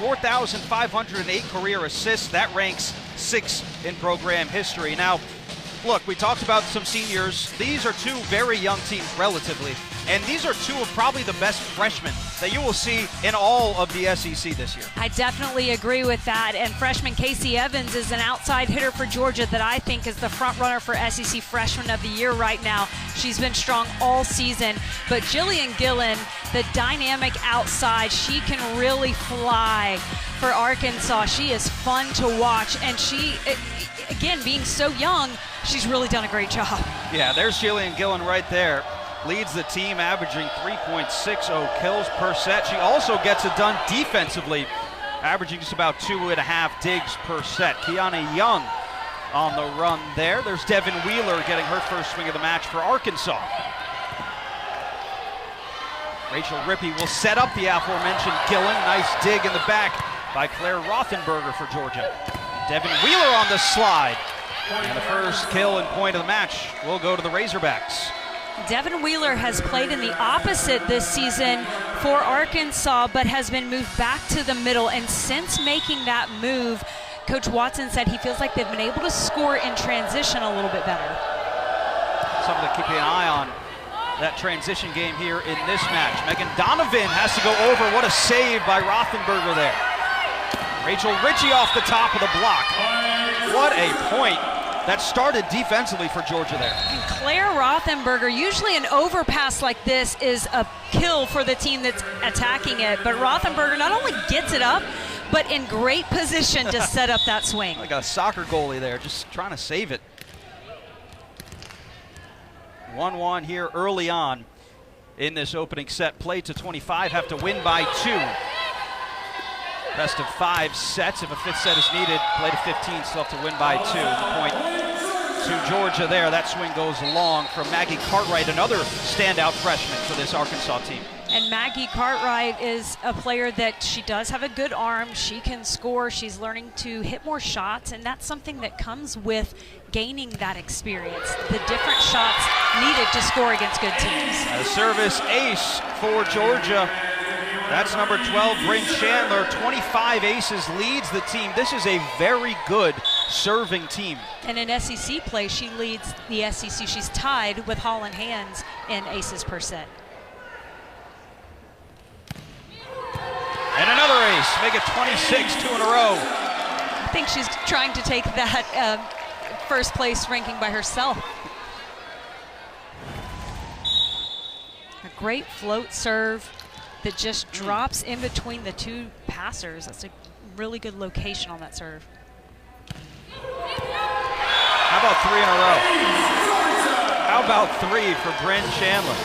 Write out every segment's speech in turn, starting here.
4,508 career assists. That ranks 6th in program history. Now, look, we talked about some seniors. These are two very young teams, relatively. And these are two of probably the best freshmen that you will see in all of the SEC this year. I definitely agree with that. And freshman Casey Evans is an outside hitter for Georgia that I think is the front runner for SEC Freshman of the Year right now. She's been strong all season. But Jillian Gillen, the dynamic outside, she can really fly for Arkansas. She is fun to watch. And she, again, being so young, she's really done a great job. Yeah, there's Jillian Gillen right there. Leads the team, averaging 3.60 kills per set. She also gets it done defensively, averaging just about 2.5 digs per set. Kiana Young on the run there. There's Devin Wheeler getting her first swing of the match for Arkansas. Rachel Rippey will set up the aforementioned Gillen. Nice dig in the back by Claire Rothenberger for Georgia. Devin Wheeler on the slide. And the first kill and point of the match will go to the Razorbacks. Devin Wheeler has played in the opposite this season for Arkansas, but has been moved back to the middle. And since making that move, Coach Watson said he feels like they've been able to score in transition a little bit better. Something to keep an eye on, that transition game here in this match. Megan Donovan has to go over. What a save by Rothenberger there. Rachel Ritchie off the top of the block. What a point. That started defensively for Georgia there. And Claire Rothenberger, usually an overpass like this is a kill for the team that's attacking it, but Rothenberger not only gets it up, but in great position to set up that swing. Like a soccer goalie there, just trying to save it. 1-1 here early on in this opening set. Play to 25, have to win by 2. Best of 5 sets. If a 5th set is needed, play to 15, still have to win by 2. The point to Georgia there. That swing goes long from Maggie Cartwright, another standout freshman for this Arkansas team. And Maggie Cartwright is a player that she does have a good arm. She can score. She's learning to hit more shots, and that's something that comes with gaining that experience. The different shots needed to score against good teams. A service ace for Georgia. That's number 12, Bryn Chandler. 25 aces, leads the team. This is a very good serving team. And in SEC play, she leads the SEC. She's tied with Holland Hands in aces per set. And another ace, make it 26, 2 in a row. I think she's trying to take that first place ranking by herself. A great float serve that just drops in between the two passers. That's a really good location on that serve. How about 3 in a row? How about 3 for Bryn Chandler?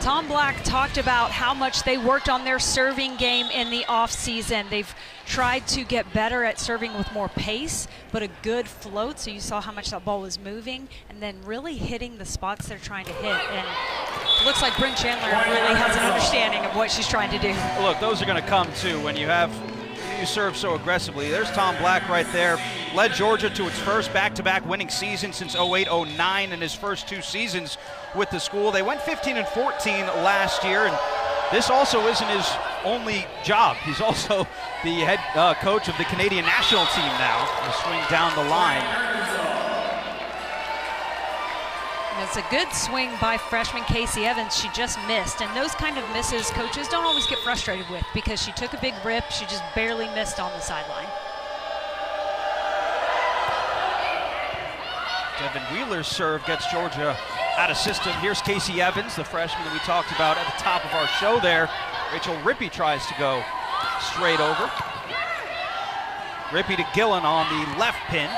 Tom Black talked about how much they worked on their serving game in the offseason. They've tried to get better at serving with more pace, but a good float, so you saw how much that ball was moving, and then really hitting the spots they're trying to hit. And it looks like Bryn Chandler really has an understanding of what she's trying to do. Look, those are going to come too when you serve so aggressively. There's Tom Black right there. Led Georgia to its first back-to-back winning season since 08-09 in his first 2 seasons with the school. They went 15-14 last year, and this also isn't his only job. He's also the head coach of the Canadian national team now. The swing down the line. It's a good swing by freshman Casey Evans. She just missed, and those kind of misses coaches don't always get frustrated with because she took a big rip. She just barely missed on the sideline. Devin Wheeler's serve gets Georgia out of system. Here's Casey Evans, the freshman that we talked about at the top of our show there. Rachel Rippey tries to go straight over. Rippey to Gillen on the left pin.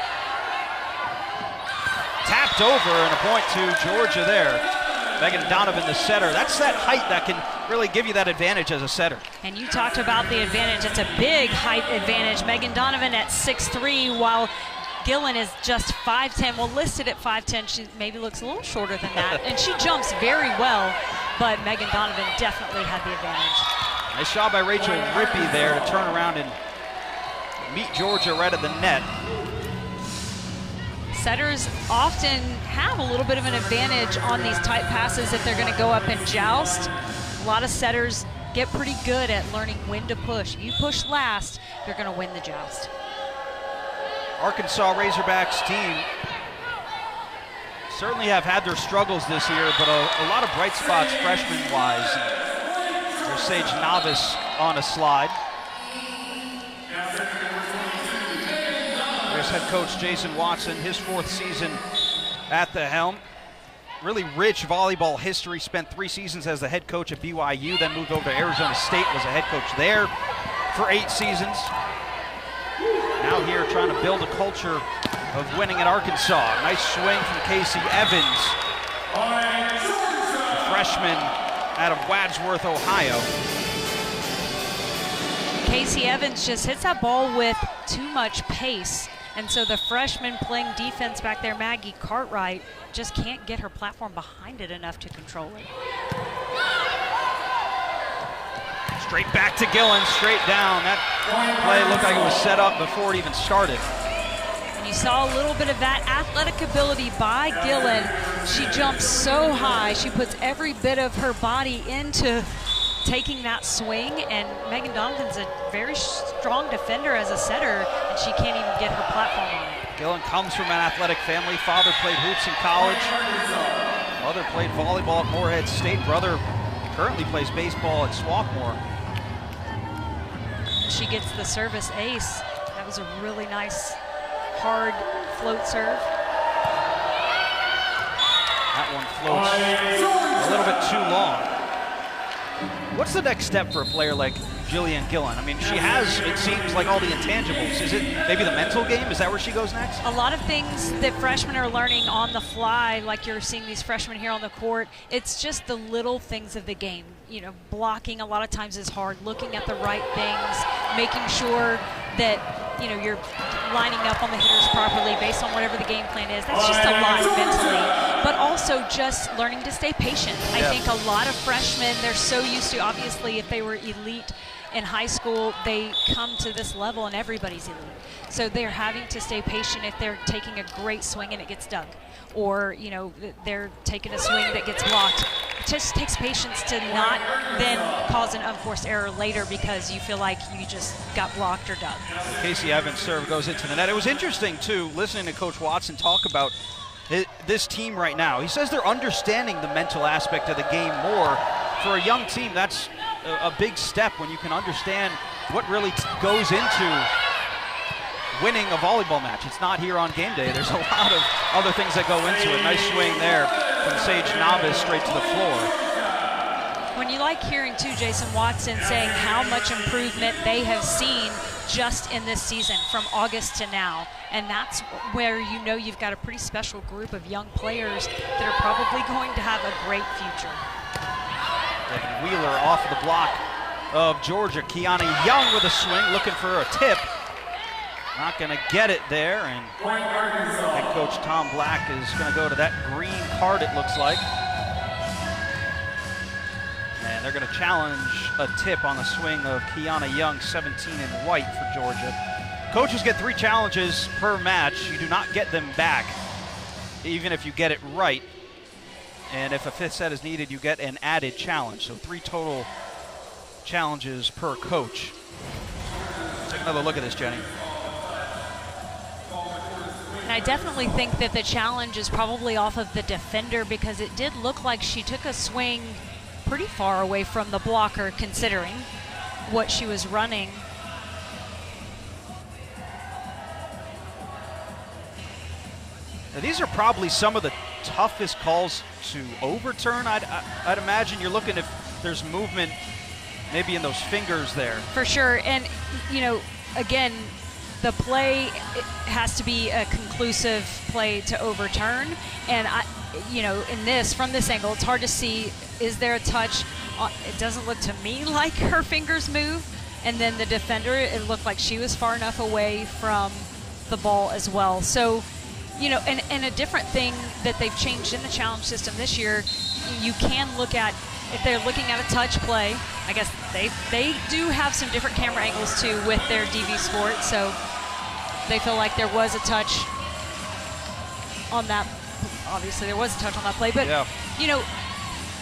Tapped over, and a point to Georgia there. Megan Donovan, the setter. That's that height that can really give you that advantage as a setter. And you talked about the advantage. It's a big height advantage. Megan Donovan at 6'3", while Gillen is just 5'10". Well, listed at 5'10", she maybe looks a little shorter than that. And she jumps very well, but Megan Donovan definitely had the advantage. Nice shot by Rachel Rippey there to turn around and meet Georgia right at the net. Setters often have a little bit of an advantage on these tight passes if they're going to go up and joust. A lot of setters get pretty good at learning when to push. If you push last, you're going to win the joust. Arkansas Razorbacks team certainly have had their struggles this year, but a lot of bright spots freshman-wise. There's Sage Novice on a slide. There's head coach Jason Watson, his 4th season at the helm. Really rich volleyball history, spent 3 seasons as the head coach at BYU, then moved over to Arizona State, was a head coach there for 8 seasons. Now here trying to build a culture of winning at Arkansas. Nice swing from Casey Evans, a freshman out of Wadsworth, Ohio. Casey Evans just hits that ball with too much pace. And so the freshman playing defense back there, Maggie Cartwright, just can't get her platform behind it enough to control it. Straight back to Gillen, straight down. That play looked like it was set up before it even started. And you saw a little bit of that athletic ability by Gillen. She jumps so high. She puts every bit of her body into taking that swing, and Megan Donovan's a very strong defender as a setter, and she can't even get her platform on it. Gillen comes from an athletic family. Father played hoops in college. Mother played volleyball at Morehead State. Brother currently plays baseball at Swarthmore. She gets the service ace. That was a really nice, hard float serve. That one floats a little bit too long. What's the next step for a player like Jillian Gillen? I mean, she has, it seems like, all the intangibles. Is it maybe the mental game? Is that where she goes next? A lot of things that freshmen are learning on the fly, like you're seeing these freshmen here on the court. It's just the little things of the game. You know, blocking a lot of times is hard, looking at the right things, making sure that, you know, you're lining up on the hitters properly based on whatever the game plan is. That's just a lot mentally, but also just learning to stay patient. I think a lot of freshmen, they're so used to, obviously, if they were elite in high school, they come to this level and everybody's elite. So they're having to stay patient if they're taking a great swing and it gets dug, or, you know, they're taking a swing that gets blocked. It just takes patience to not then cause an unforced error later because you feel like you just got blocked or dug. Casey Evans' serve goes into the net. It was interesting, too, listening to Coach Watson talk about this team right now. He says they're understanding the mental aspect of the game more. For a young team, that's a big step when you can understand what really goes into winning a volleyball match. It's not here on game day. There's a lot of other things that go into it. Nice swing there from Sage Novice straight to the floor. When you like hearing, too, Jason Watson saying how much improvement they have seen just in this season from August to now. And that's where you know you've got a pretty special group of young players that are probably going to have a great future. David Wheeler off the block of Georgia. Kiana Young with a swing, looking for a tip. Not going to get it there, and head coach Tom Black is going to go to that green card, it looks like. And they're going to challenge a tip on the swing of Kiana Young, 17 in white for Georgia. Coaches get 3 challenges per match. You do not get them back, even if you get it right. And if a 5th set is needed, you get an added challenge. So 3 total challenges per coach. Take another look at this, Jenny. And I definitely think that the challenge is probably off of the defender, because it did look like she took a swing pretty far away from the blocker considering what she was running. Now, these are probably some of the toughest calls to overturn. I'd imagine you're looking if there's movement maybe in those fingers there. For sure, and you know, again, the play has to be a conclusive play to overturn. And in this, from this angle, it's hard to see, is there a touch? It doesn't look to me like her fingers move. And then the defender, it looked like she was far enough away from the ball as well. So, you know, and a different thing that they've changed in the challenge system this year, you can look at, if they're looking at a touch play, I guess they do have some different camera angles too with their DV Sport, so they feel like there was a touch on that. Obviously there was a touch on that play, but you know,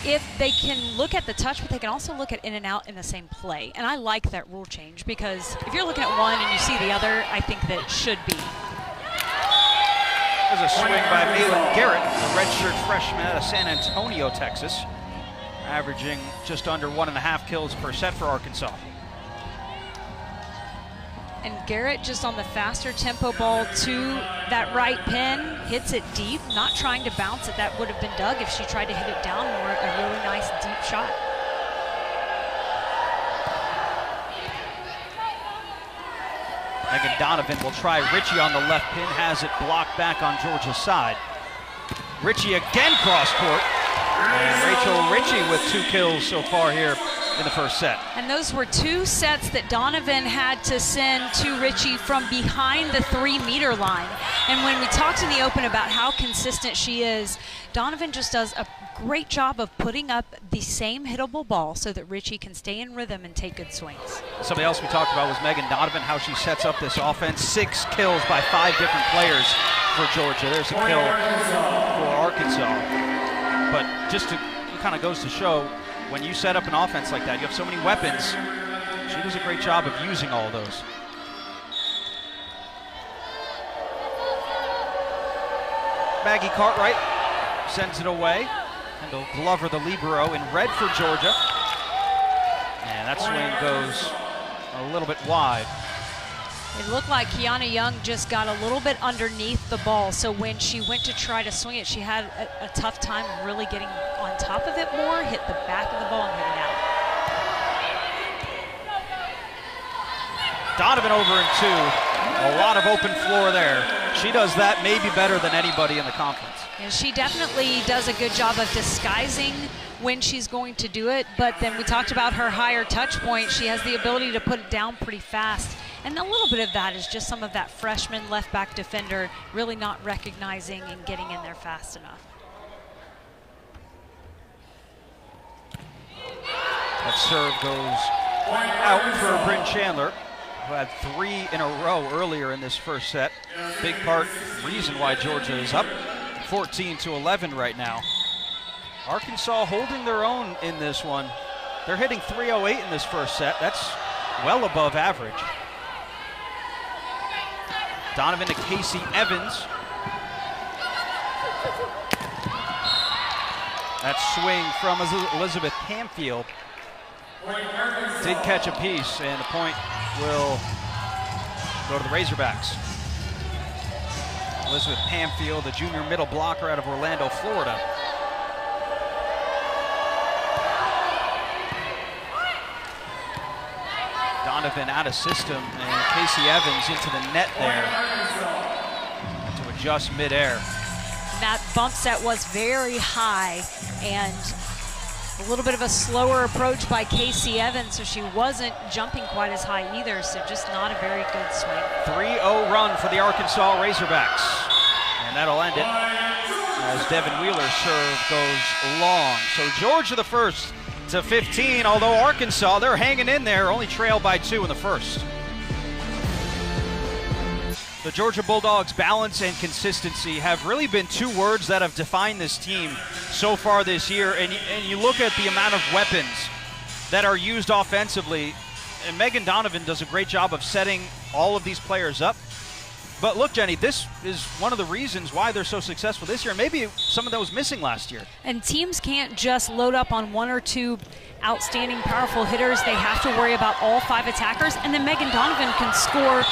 if they can look at the touch, but they can also look at in and out in the same play. And I like that rule change, because if you're looking at one and you see the other, I think that it should be. There's a swing by Malin Garrett, the redshirt freshman out of San Antonio, Texas, averaging just under 1.5 kills per set for Arkansas. And Garrett just on the faster tempo ball to that right pin, hits it deep, not trying to bounce it. That would have been Doug if she tried to hit it down more. A really nice deep shot. Megan Donovan will try Ritchie on the left pin, has it blocked back on Georgia's side. Ritchie again cross court. And Rachel Ritchie with 2 kills so far here in the first set. And those were 2 sets that Donovan had to send to Ritchie from behind the 3-meter line. And when we talked in the open about how consistent she is, Donovan just does a great job of putting up the same hittable ball so that Ritchie can stay in rhythm and take good swings. Somebody else we talked about was Megan Donovan, how she sets up this offense. 6 kills by 5 different players for Georgia. There's a kill for Arkansas. But just to, it kind of goes to show, when you set up an offense like that, you have so many weapons. She does a great job of using all those. Maggie Cartwright sends it away. Kendall Glover, the libero, in red for Georgia. And that swing goes a little bit wide. It looked like Kiana Young just got a little bit underneath the ball, so when she went to try to swing it, she had a tough time really getting on top of it more, hit the back of the ball and hit it out. Donovan over in 2. A lot of open floor there. She does that maybe better than anybody in the conference. And she definitely does a good job of disguising when she's going to do it, but then we talked about her higher touch point. She has the ability to put it down pretty fast. And a little bit of that is just some of that freshman left back defender really not recognizing and getting in there fast enough. That serve goes out for Bryn Chandler, who had 3 in a row earlier in this first set. Big part, reason why Georgia is up 14-11 right now. Arkansas holding their own in this one. They're hitting .308 in this first set. That's well above average. Donovan to Casey Evans. That swing from Elizabeth Hamfield did catch a piece, and the point will go to the Razorbacks. Elizabeth Hamfield, the junior middle blocker out of Orlando, Florida. Donovan out of system, and Casey Evans into the net there to adjust midair. That bump set was very high, and a little bit of a slower approach by Casey Evans, so she wasn't jumping quite as high either, so just not a very good swing. 3-0 run for the Arkansas Razorbacks, and that'll end it as Devin Wheeler's serve goes long. So Georgia the first to 15, although Arkansas, they're hanging in there, only trailed by 2 in the first. The Georgia Bulldogs' balance and consistency have really been 2 words that have defined this team so far this year, and you look at the amount of weapons that are used offensively, and Megan Donovan does a great job of setting all of these players up. But look, Jenny, this is one of the reasons why they're so successful this year. Maybe some of that was missing last year. And teams can't just load up on 1 or 2 outstanding, powerful hitters. They have to worry about all 5 attackers, and then Megan Donovan can score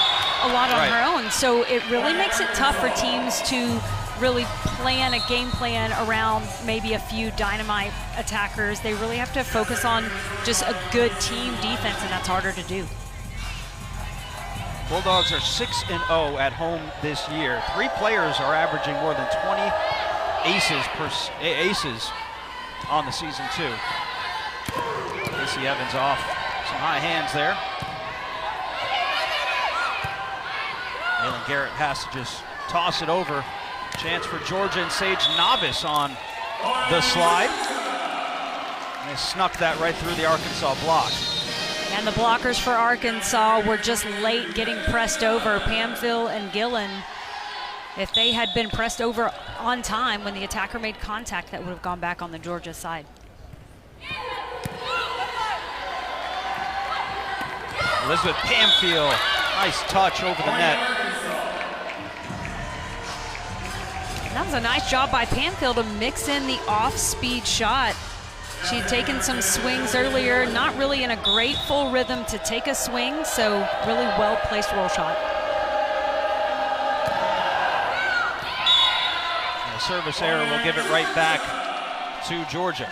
a lot on her own. So it really makes it tough for teams to really plan a game plan around maybe a few dynamite attackers. They really have to focus on just a good team defense, and that's harder to do. Bulldogs are 6-0 at home this year. 3 players are averaging more than 20 aces on the season too. Casey Evans off some high hands there. Malin Garrett has to just toss it over. Chance for Georgia and Sage Novice on the slide. And they snuck that right through the Arkansas block. And the blockers for Arkansas were just late getting pressed over. Pamphil and Gillen, if they had been pressed over on time when the attacker made contact, that would have gone back on the Georgia side. Elizabeth Pamfield, nice touch over the net. That was a nice job by Pamfield to mix in the off-speed shot. She'd taken some swings earlier, not really in a great full rhythm to take a swing, so really well-placed roll shot. And a service error will give it right back to Georgia.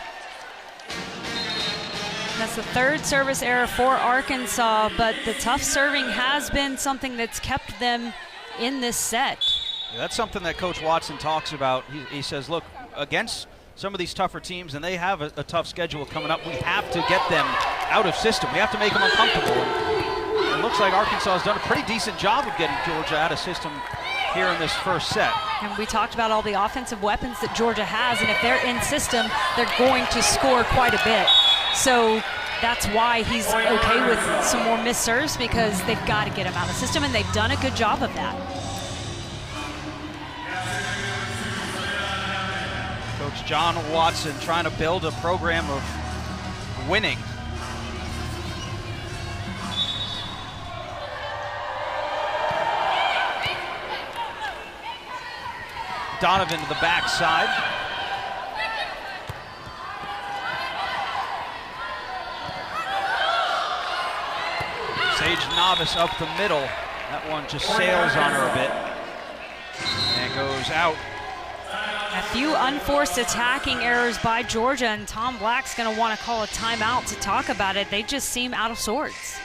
That's the third service error for Arkansas, but the tough serving has been something that's kept them in this set. Yeah, that's something that Coach Watson talks about. He says, look, against some of these tougher teams, and they have a tough schedule coming up, we have to get them out of system. We have to make them uncomfortable. And it looks like Arkansas has done a pretty decent job of getting Georgia out of system here in this first set. And we talked about all the offensive weapons that Georgia has, and if they're in system, they're going to score quite a bit. So that's why he's okay with some more missed serves, because they've got to get him out of system, and they've done a good job of that. Coach John Watson trying to build a program of winning. Donovan to the backside. Sage Novice up the middle. That one just sails on her a bit and goes out. A few unforced attacking errors by Georgia, and Tom Black's going to want to call a timeout to talk about it. They just seem out of sorts.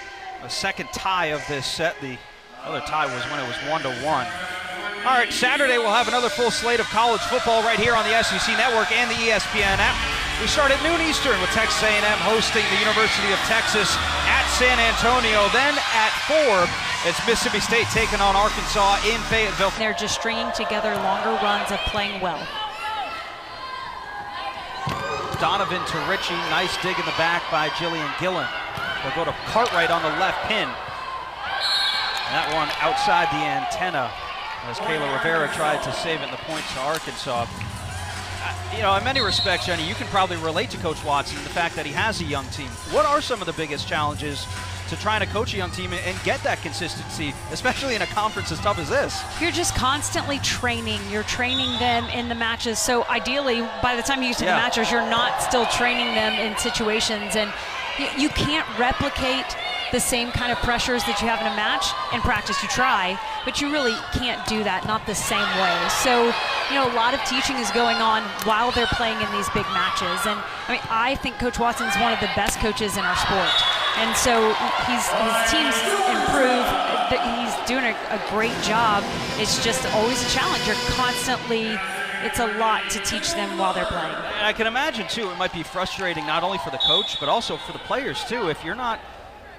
A second tie of this set. The other tie was when it was 1-1. All right, Saturday we'll have another full slate of college football right here on the SEC Network and the ESPN app. We start at noon Eastern with Texas A&M hosting the University of Texas at San Antonio. Then at 4, it's Mississippi State taking on Arkansas in Fayetteville. They're just stringing together longer runs of playing well. Donovan to Ritchie, nice dig in the back by Jillian Gillen. They'll go to Cartwright on the left pin. And that one outside the antenna as Kayla Rivera tried to save it in the points to Arkansas. You know, in many respects, Jenny, you can probably relate to Coach Watson in the fact that he has a young team. What are some of the biggest challenges to trying to coach a young team and get that consistency, especially in a conference as tough as this? You're just constantly training. You're training them in the matches. So ideally, by the time you get to the matches, you're not still training them in situations. And you can't replicate the same kind of pressures that you have in a match. In practice, you try, but you really can't do that, not the same way. So, you know, a lot of teaching is going on while they're playing in these big matches. And I mean, I think Coach Watson's one of the best coaches in our sport. And so his team's improved. He's doing a great job. It's just always a challenge. You're constantly, it's a lot to teach them while they're playing. And I can imagine, too, it might be frustrating not only for the coach, but also for the players, too. If you're not,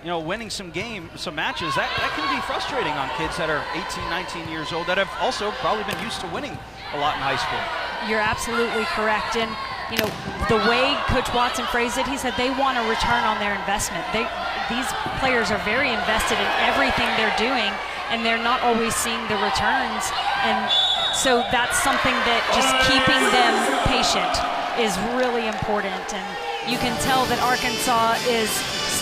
you know, winning some matches, that can be frustrating on kids that are 18, 19 years old that have also probably been used to winning a lot in high school. You're absolutely correct. And, you know, the way Coach Watson phrased it, he said they want a return on their investment. These players are very invested in everything they're doing, and they're not always seeing the returns. And so that's something that just keeping them patient is really important. And you can tell that Arkansas is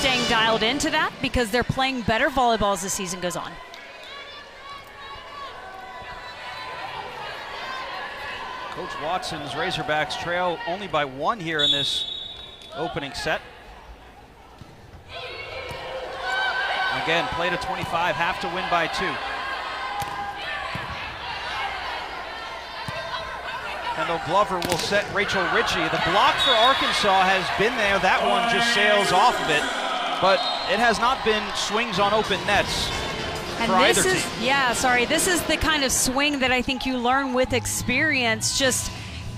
staying dialed into that because they're playing better volleyball as the season goes on. Coach Watson's Razorbacks trail only by 1 here in this opening set. Again, play to 25, have to win by 2. Kendall Glover will set Rachel Ritchie. The block for Arkansas has been there. That one just sails off of it, but it has not been swings on open nets for either team. This is the kind of swing that I think you learn with experience. Just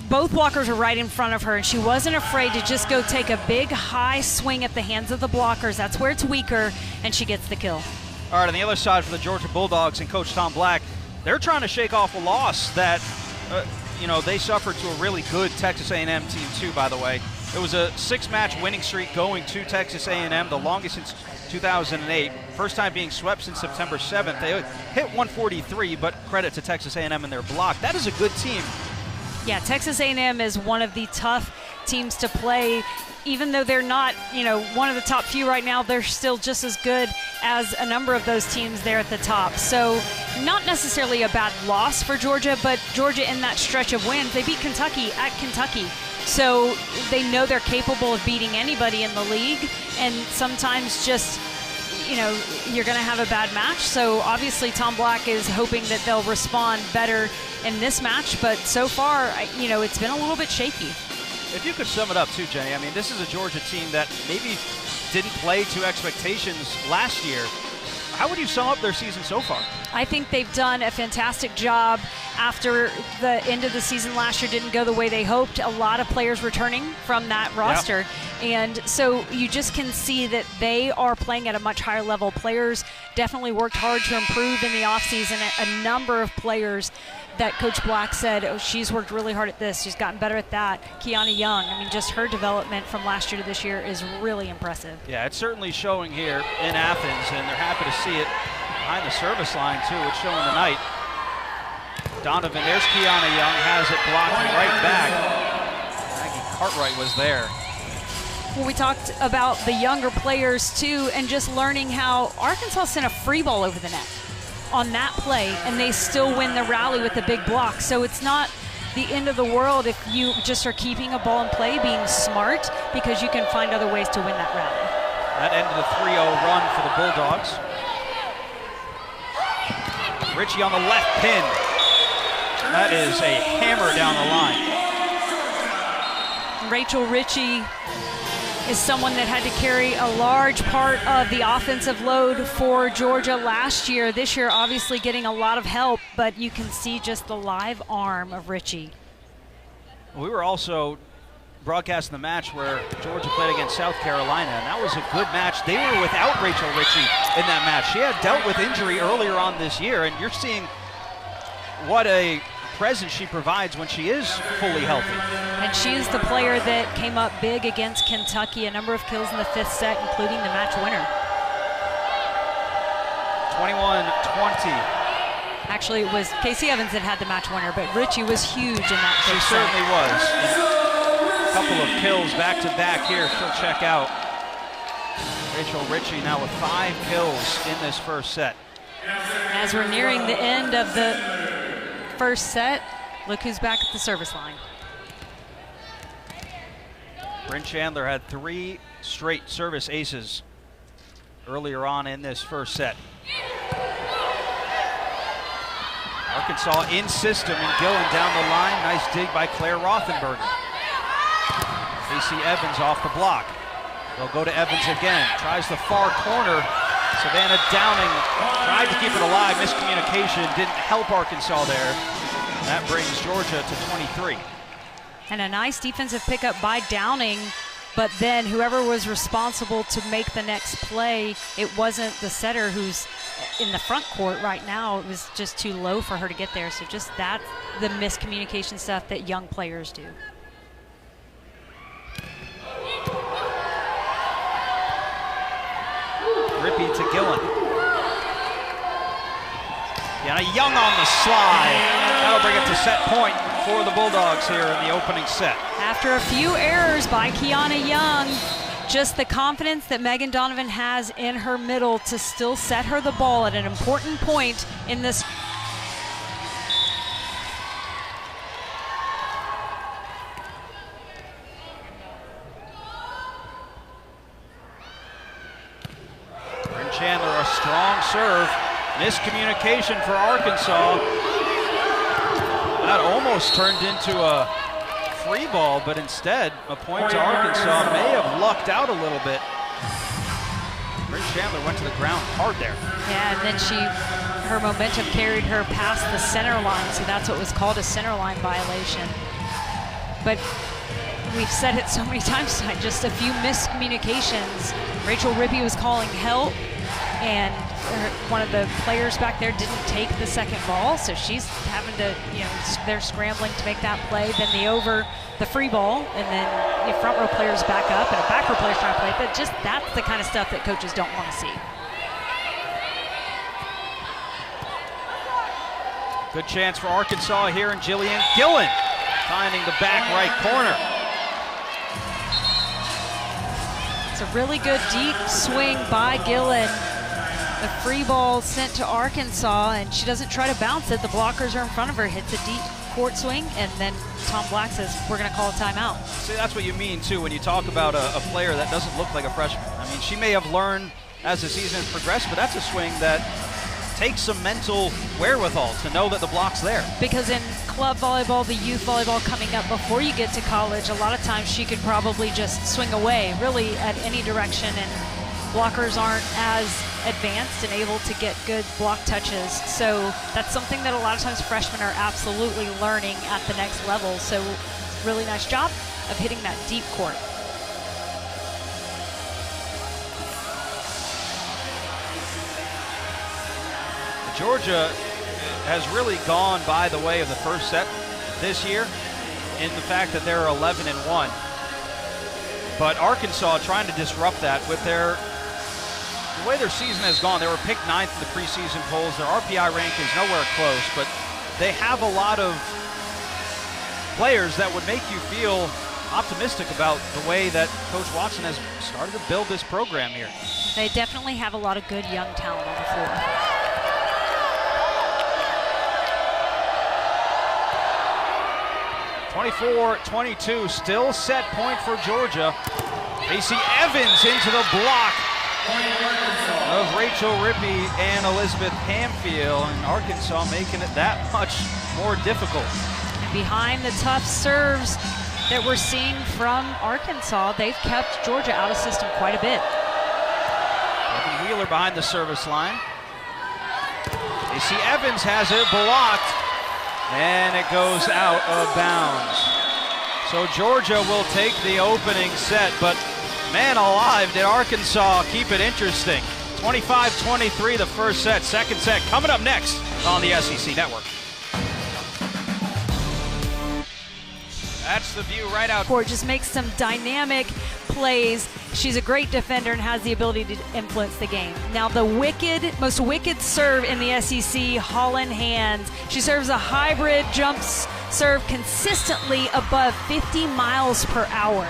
both blockers are right in front of her, and she wasn't afraid to just go take a big high swing at the hands of the blockers. That's where it's weaker, and she gets the kill. All right, on the other side for the Georgia Bulldogs and Coach Tom Black, they're trying to shake off a loss that you know, they suffered to a really good Texas A&M team too, by the way. It was a 6-match winning streak going to Texas A&M, the longest since 2008. First time being swept since September 7th. They hit 143, but credit to Texas A&M and their block. That is a good team. Yeah, Texas A&M is one of the tough teams to play. Even though they're not, you know, one of the top few right now, they're still just as good as a number of those teams there at the top. So not necessarily a bad loss for Georgia, but Georgia in that stretch of wins, they beat Kentucky at Kentucky. So they know they're capable of beating anybody in the league, and sometimes just, you know, you're going to have a bad match. So obviously Tom Black is hoping that they'll respond better in this match, but so far, you know, it's been a little bit shaky. If you could sum it up too, Jenny, I mean, this is a Georgia team that maybe didn't play to expectations last year. How would you sum up their season so far? I think they've done a fantastic job after the end of the season last year didn't go the way they hoped. A lot of players returning from that roster. Yep. And so you just can see that they are playing at a much higher level. Players definitely worked hard to improve in the offseason. A number of players that Coach Black said, oh, she's worked really hard at this, she's gotten better at that. Kiana Young, I mean, just her development from last year to this year is really impressive. Yeah, it's certainly showing here in Athens, and they're happy to see it behind the service line, too. It's showing tonight. Donovan, there's Kiana Young, has it blocked right back. Maggie Cartwright was there. Well, we talked about the younger players, too, and just learning how Arkansas sent a free ball over the net on that play, and they still win the rally with the big block. So it's not the end of the world if you just are keeping a ball in play, being smart, because you can find other ways to win that rally. That ended the 3-0 run for the Bulldogs. Ritchie on the left pin. That is a hammer down the line. Rachel Ritchie is someone that had to carry a large part of the offensive load for Georgia last year. This year, obviously getting a lot of help, but you can see just the live arm of Ritchie. We were also broadcasting the match where Georgia played against South Carolina, and that was a good match. They were without Rachel Ritchie in that match. She had dealt with injury earlier on this year, and you're seeing what a presence she provides when she is fully healthy. And she is the player that came up big against Kentucky, a number of kills in the 5th set, including the match winner. 21-20. Actually, it was Casey Evans that had the match winner, but Ritchie was huge in that 5th set. She certainly was. And a couple of kills back-to-back here. She'll check out. Rachel Ritchie now with 5 kills in this first set. As we're nearing the end of the first set, look who's back at the service line. Bryn Chandler had 3 straight service aces earlier on in this first set. Arkansas in system, and Gillen down the line. Nice dig by Claire Rothenberger. Casey Evans off the block. They'll go to Evans again. Tries the far corner. Savannah Downing tried to keep it alive. Miscommunication didn't help Arkansas there. That brings Georgia to 23. And a nice defensive pickup by Downing, but then whoever was responsible to make the next play, it wasn't the setter who's in the front court right now. It was just too low for her to get there. So just that's the miscommunication stuff that young players do. Rippey to Gillen. Kiana Young on the slide. That'll bring it to set point for the Bulldogs here in the opening set. After a few errors by Kiana Young, just the confidence that Megan Donovan has in her middle to still set her the ball at an important point in this. Bryn Chandler, a strong serve. Miscommunication for Arkansas. That almost turned into a free ball, but instead a point to Arkansas. May have lucked out a little bit. Bryn Chandler went to the ground hard there. Yeah, and then her momentum carried her past the center line, so that's what was called a center line violation. But we've said it so many times tonight, just a few miscommunications. Rachel Rippey was calling help, and one of the players back there didn't take the second ball, so she's having to, they're scrambling to make that play. Then the free ball, and then the front row players back up, and a back row player's trying to play. But that's the kind of stuff that coaches don't want to see. Good chance for Arkansas here, and Jillian Gillen finding the back right corner. It's a really good deep swing by Gillen. The free ball sent to Arkansas, and she doesn't try to bounce it. The blockers are in front of her, hits a deep court swing, and then Tom Black says, we're going to call a timeout. See, that's what you mean, too, when you talk about a player that doesn't look like a freshman. I mean, she may have learned as the season has progressed, but that's a swing that takes some mental wherewithal to know that the block's there. Because in club volleyball, the youth volleyball coming up before you get to college, a lot of times she could probably just swing away, really at any direction, and blockers aren't as advanced and able to get good block touches. So that's something that a lot of times freshmen are absolutely learning at the next level. So really nice job of hitting that deep court. Georgia has really gone by the way of the first set this year in the fact that they're 11-1. But Arkansas trying to disrupt that with the way their season has gone. They were picked 9th in the preseason polls. Their RPI rank is nowhere close, but they have a lot of players that would make you feel optimistic about the way that Coach Watson has started to build this program here. They definitely have a lot of good young talent on the floor. 24-22, still set point for Georgia. Casey Evans into the block of Rachel Rippey and Elizabeth Pamfield, and Arkansas making it that much more difficult. And behind the tough serves that we're seeing from Arkansas, they've kept Georgia out of system quite a bit. Evan Wheeler behind the service line. Casey Evans has it blocked, and it goes out of bounds. So Georgia will take the opening set, but man alive, did Arkansas keep it interesting. 25-23 the first set. Second set coming up next on the SEC Network. That's the view right out. Court just makes some dynamic plays. She's a great defender and has the ability to influence the game. Now the most wicked serve in the SEC, Holland Hands. She serves a hybrid jump serve consistently above 50 miles per hour.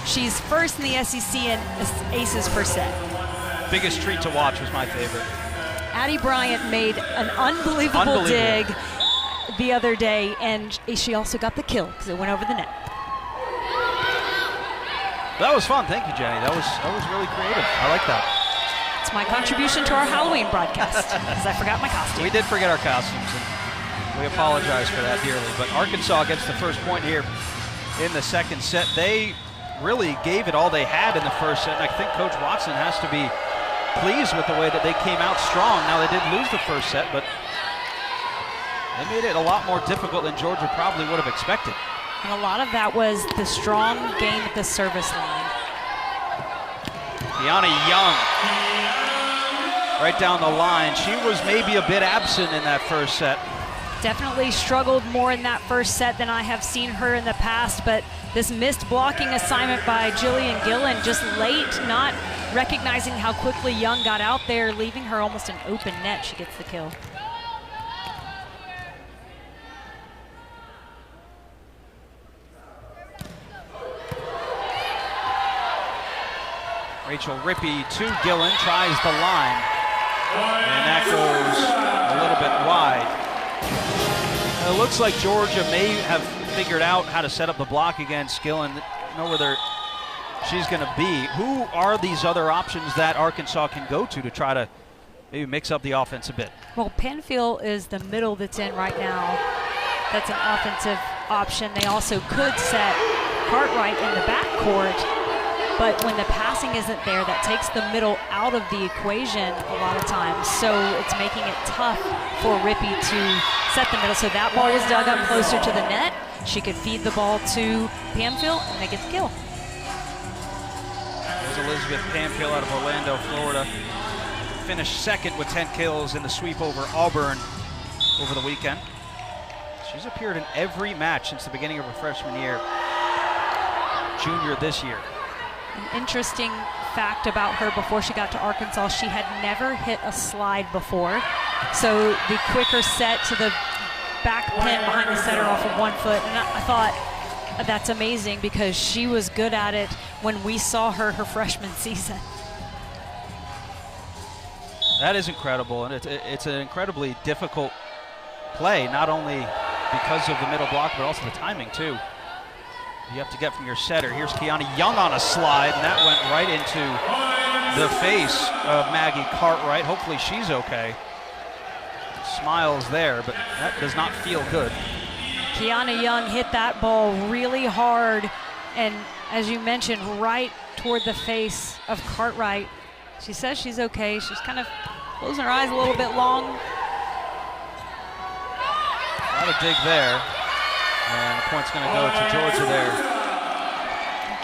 She's first in the SEC in aces per set. Biggest treat to watch was my favorite. Addie Bryant made an unbelievable dig the other day, and she also got the kill because it went over the net. That was fun. Thank you, Jenny. That was really creative. I like that. It's my contribution to our Halloween broadcast because I forgot my costume. We did forget our costumes, and we apologize for that dearly. But Arkansas gets the first point here in the second set. They really gave it all they had in the first set, and I think Coach Watson has to be pleased with the way that they came out strong. Now, they did lose the first set, but they made it a lot more difficult than Georgia probably would have expected. And a lot of that was the strong game at the service line. Deanna Young, right down the line. She was maybe a bit absent in that first set. Definitely struggled more in that first set than I have seen her in the past, but this missed blocking assignment by Jillian Gillen just late, not recognizing how quickly Young got out there, leaving her almost an open net. She gets the kill. Rachel Rippey to Gillen, tries the line, and that goes a little bit wide. It looks like Georgia may have figured out how to set up the block against Gillen, know where she's going to be. Who are these other options that Arkansas can go to try to maybe mix up the offense a bit? Well, Pamfield is the middle that's in right now. That's an offensive option. They also could set Cartwright in the backcourt. But when the passing isn't there, that takes the middle out of the equation a lot of times. So it's making it tough for Rippey to set the middle. So that ball was dug up closer to the net. She could feed the ball to Pamfield, and they get the kill. There's Elizabeth Pamfield out of Orlando, Florida. Finished second with 10 kills in the sweep over Auburn over the weekend. She's appeared in every match since the beginning of her freshman year. Junior this year. An interesting fact about her before she got to Arkansas, she had never hit a slide before. So the quicker set to the back pin behind the setter off of 1 foot. And I thought that's amazing because she was good at it when we saw her freshman season. That is incredible, and it's an incredibly difficult play, not only because of the middle block, but also the timing, too. You have to get from your setter. Here's Kiana Young on a slide, and that went right into the face of Maggie Cartwright. Hopefully she's okay. Smiles there, but that does not feel good. Kiana Young hit that ball really hard, and as you mentioned, right toward the face of Cartwright. She says she's okay. She's kind of closing her eyes a little bit long. A lot of dig there. And the point's going to go to Georgia there.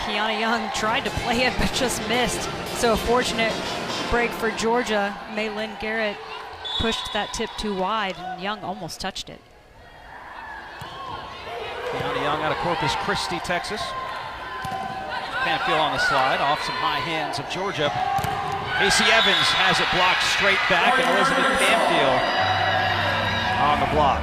Kiana Young tried to play it, but just missed. So a fortunate break for Georgia. Maylin Garrett pushed that tip too wide, and Young almost touched it. Kiana Young out of Corpus Christi, Texas. Panfield on the slide, off some high hands of Georgia. Casey Evans has it blocked straight back, and Elizabeth Panfield on the block.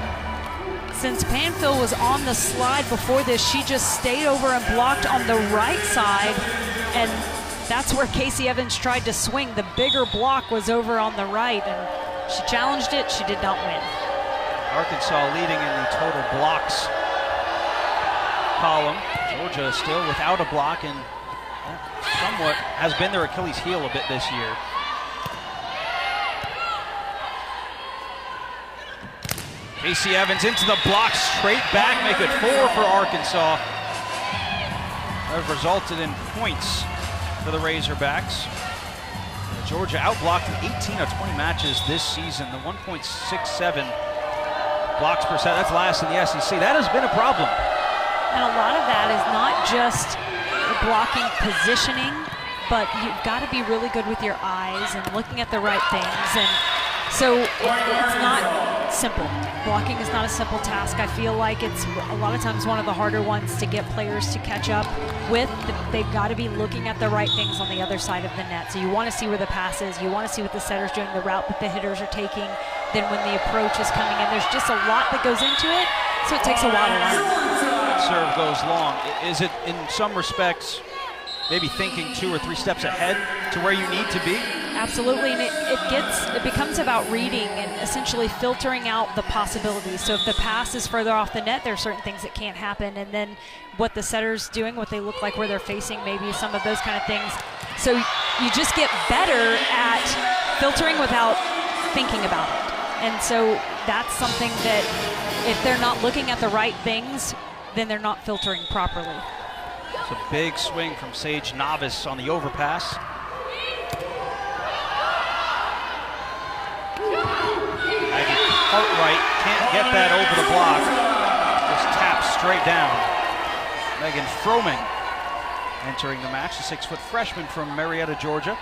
Since Panfield was on the slide before this, she just stayed over and blocked on the right side, and that's where Casey Evans tried to swing. The bigger block was over on the right, and she challenged it. She did not win. Arkansas leading in the total blocks column. Georgia still without a block, and somewhat has been their Achilles heel a bit this year. Casey Evans into the block, straight back, make it 4 for Arkansas. That resulted in points for the Razorbacks. Georgia outblocked in 18 of 20 matches this season. The 1.67 blocks per set, that's last in the SEC. That has been a problem. And a lot of that is not just blocking positioning, but you've got to be really good with your eyes and looking at the right things. And so it's not simple. Blocking is not a simple task. I feel like it's a lot of times one of the harder ones to get players to catch up with. They've got to be looking at the right things on the other side of the net. So you want to see where the pass is. You want to see what the setter's doing, the route that the hitters are taking. Then when the approach is coming in, there's just a lot that goes into it. So it takes a while to learn. Serve goes long. Is it in some respects maybe thinking 2 or 3 steps ahead to where you need to be? Absolutely, and it becomes about reading and essentially filtering out the possibilities. So if the pass is further off the net, there are certain things that can't happen, and then what the setter's doing, what they look like, where they're facing, maybe some of those kind of things. So you just get better at filtering without thinking about it. And so that's something that if they're not looking at the right things, then they're not filtering properly. It's a big swing from Sage Novice on the overpass. Maggie Cartwright can't get that over the block. Just taps straight down. Megan Froman entering the match, the 6-foot freshman from Marietta, Georgia.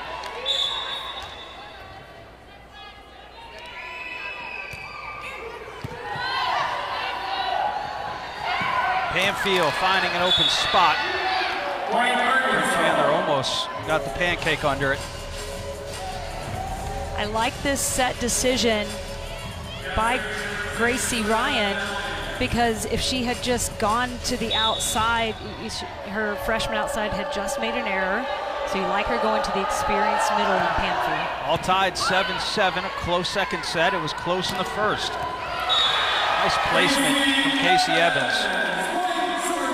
Panfield finding an open spot. Chandler almost got the pancake under it. I like this set decision by Gracie Ryan, because if she had just gone to the outside, her freshman outside had just made an error. So you like her going to the experienced middle in Panfield. All tied 7-7, a close second set. It was close in the first. Nice placement from Casey Evans.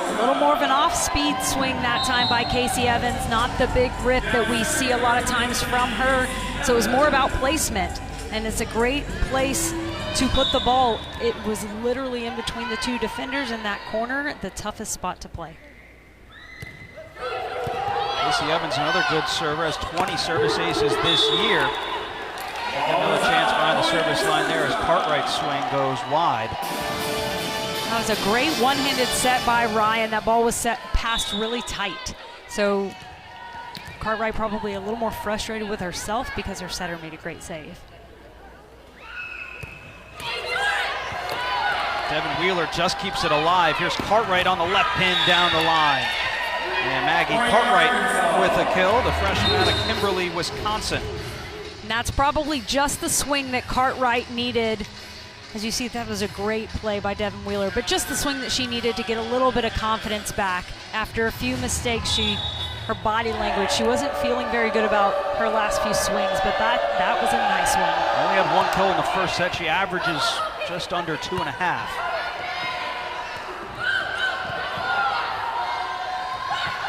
A little more of an off-speed swing that time by Casey Evans, not the big rip that we see a lot of times from her. So it was more about placement, and it's a great place to put the ball. It was literally in between the 2 defenders in that corner, the toughest spot to play. Casey Evans, another good server, has 20 service aces this year. Another chance behind the service line there as Cartwright's swing goes wide. That was a great one-handed set by Ryan. That ball was set past really tight. So Cartwright probably a little more frustrated with herself because her setter made a great save. Devin Wheeler just keeps it alive. Here's Cartwright on the left pin down the line. And Maggie Cartwright with a kill, the freshman out of Kimberly, Wisconsin. And that's probably just the swing that Cartwright needed. As you see, that was a great play by Devin Wheeler, but just the swing that she needed to get a little bit of confidence back. After a few mistakes, she her body language. She wasn't feeling very good about her last few swings, but that was a nice one. Only had 1 kill in the first set. She averages just under 2.5.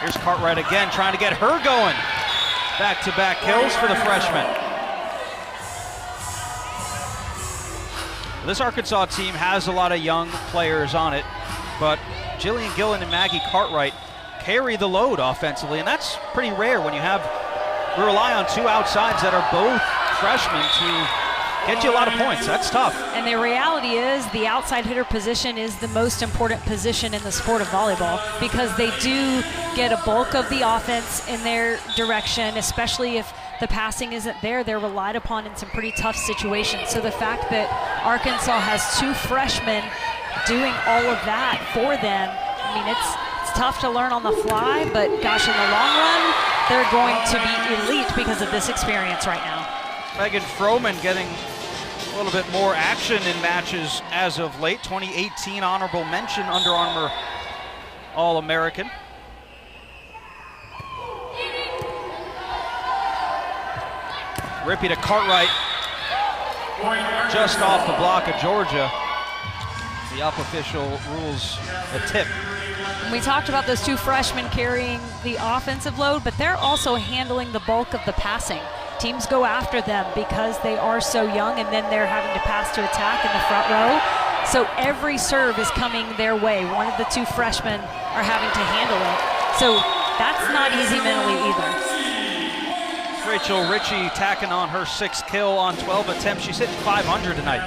Here's Cartwright again, trying to get her going. Back-to-back kills for the freshman. This Arkansas team has a lot of young players on it, but Jillian Gillen and Maggie Cartwright carry the load offensively, and that's pretty rare when we rely on 2 outsides that are both freshmen to get you a lot of points. That's tough. And the reality is the outside hitter position is the most important position in the sport of volleyball, because they do get a bulk of the offense in their direction, especially if the passing isn't there. They're relied upon in some pretty tough situations. So the fact that Arkansas has 2 freshmen doing all of that for them, I mean, it's tough to learn on the fly, but gosh, in the long run, they're going to be elite because of this experience right now. Megan Froman getting a little bit more action in matches as of late. 2018 honorable mention Under Armour All-American. Rippey to Cartwright, just off the block of Georgia. The up official rules a tip. We talked about those 2 freshmen carrying the offensive load, but they're also handling the bulk of the passing. Teams go after them because they are so young, and then they're having to pass to attack in the front row. So every serve is coming their way. One of the 2 freshmen are having to handle it. So that's not easy mentally either. Rachel Ritchie tacking on her 6th kill on 12 attempts. She's hitting 500 tonight.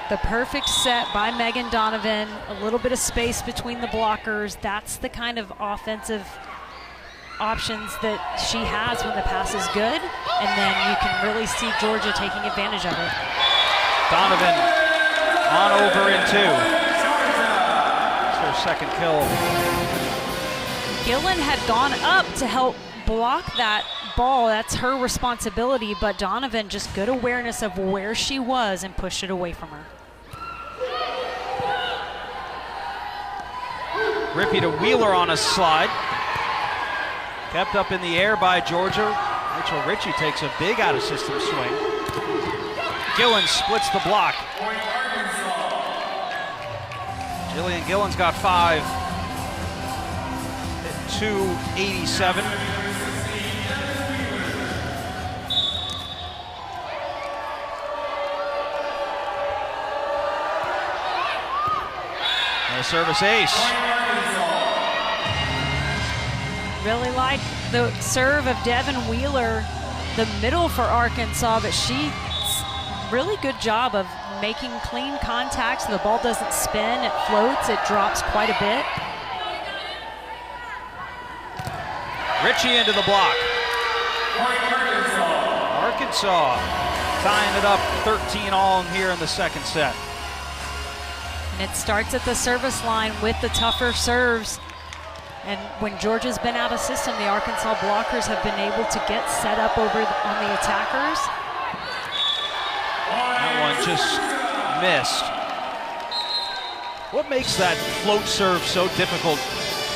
The perfect set by Megan Donovan. A little bit of space between the blockers. That's the kind of offensive options that she has when the pass is good, and then you can really see Georgia taking advantage of it. Donovan on over in 2. It's her 2nd kill. Gillen had gone up to help block that ball. That's her responsibility, but Donovan just good awareness of where she was and pushed it away from her. Rippey to Wheeler on a slide. Kept up in the air by Georgia. Rachel Ritchie takes a big out-of-system swing. Gillen splits the block. Jillian Gillen's got 5 at 287. And a service ace. Really like the serve of Devin Wheeler, the middle for Arkansas, but she's really good job of making clean contact so the ball doesn't spin, it floats, it drops quite a bit. Ritchie into the block. Arkansas tying it up 13-all here in the 2nd set. And it starts at the service line with the tougher serves. And when Georgia's been out of system, the Arkansas blockers have been able to get set up over on the attackers. That one just missed. What makes that float serve so difficult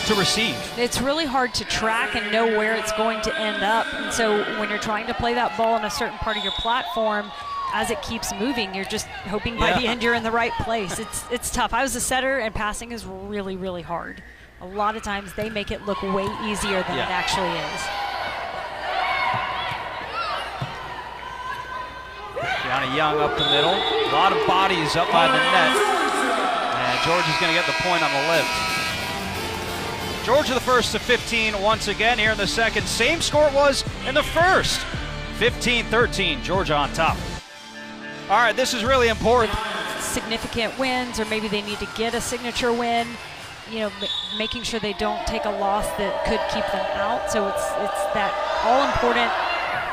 to receive? It's really hard to track and know where it's going to end up. And so when you're trying to play that ball in a certain part of your platform, as it keeps moving, you're just hoping by the end you're in the right place. It's tough. I was a setter, and passing is really, really hard. A lot of times they make it look way easier than it actually is. Kiana Young up the middle. A lot of bodies up by the net. And Georgia's going to get the point on the lift. Georgia the first to 15 once again here in the 2nd. Same score it was in the 1st. 15-13, Georgia on top. All right, this is really important. Significant wins, or maybe they need to get a signature win. You know, making sure they don't take a loss that could keep them out. So it's that all-important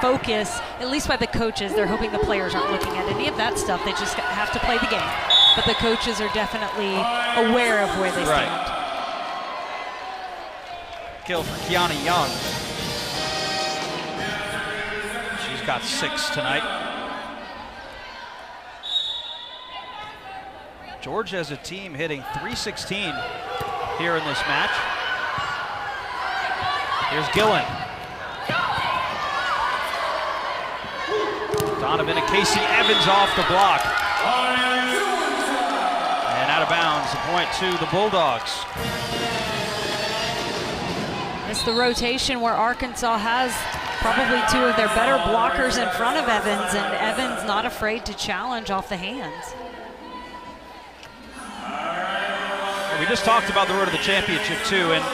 focus, at least by the coaches. They're hoping the players aren't looking at any of that stuff. They just have to play the game. But the coaches are definitely aware of where they stand. Kill for Kiana Young. She's got 6 tonight. Georgia as a team hitting .316 here in this match. Here's Gillen. Donovan and Casey Evans off the block. And out of bounds, a point to the Bulldogs. It's the rotation where Arkansas has probably two of their better blockers in front of Evans, and Evans not afraid to challenge off the hands. We just talked about the road to the championship too, and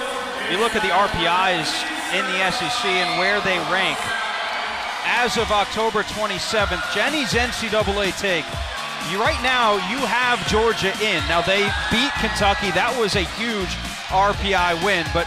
you look at the RPIs in the SEC and where they rank. As of October 27th, Jenny's NCAA take. Right now, you have Georgia in. Now, they beat Kentucky. That was a huge RPI win, but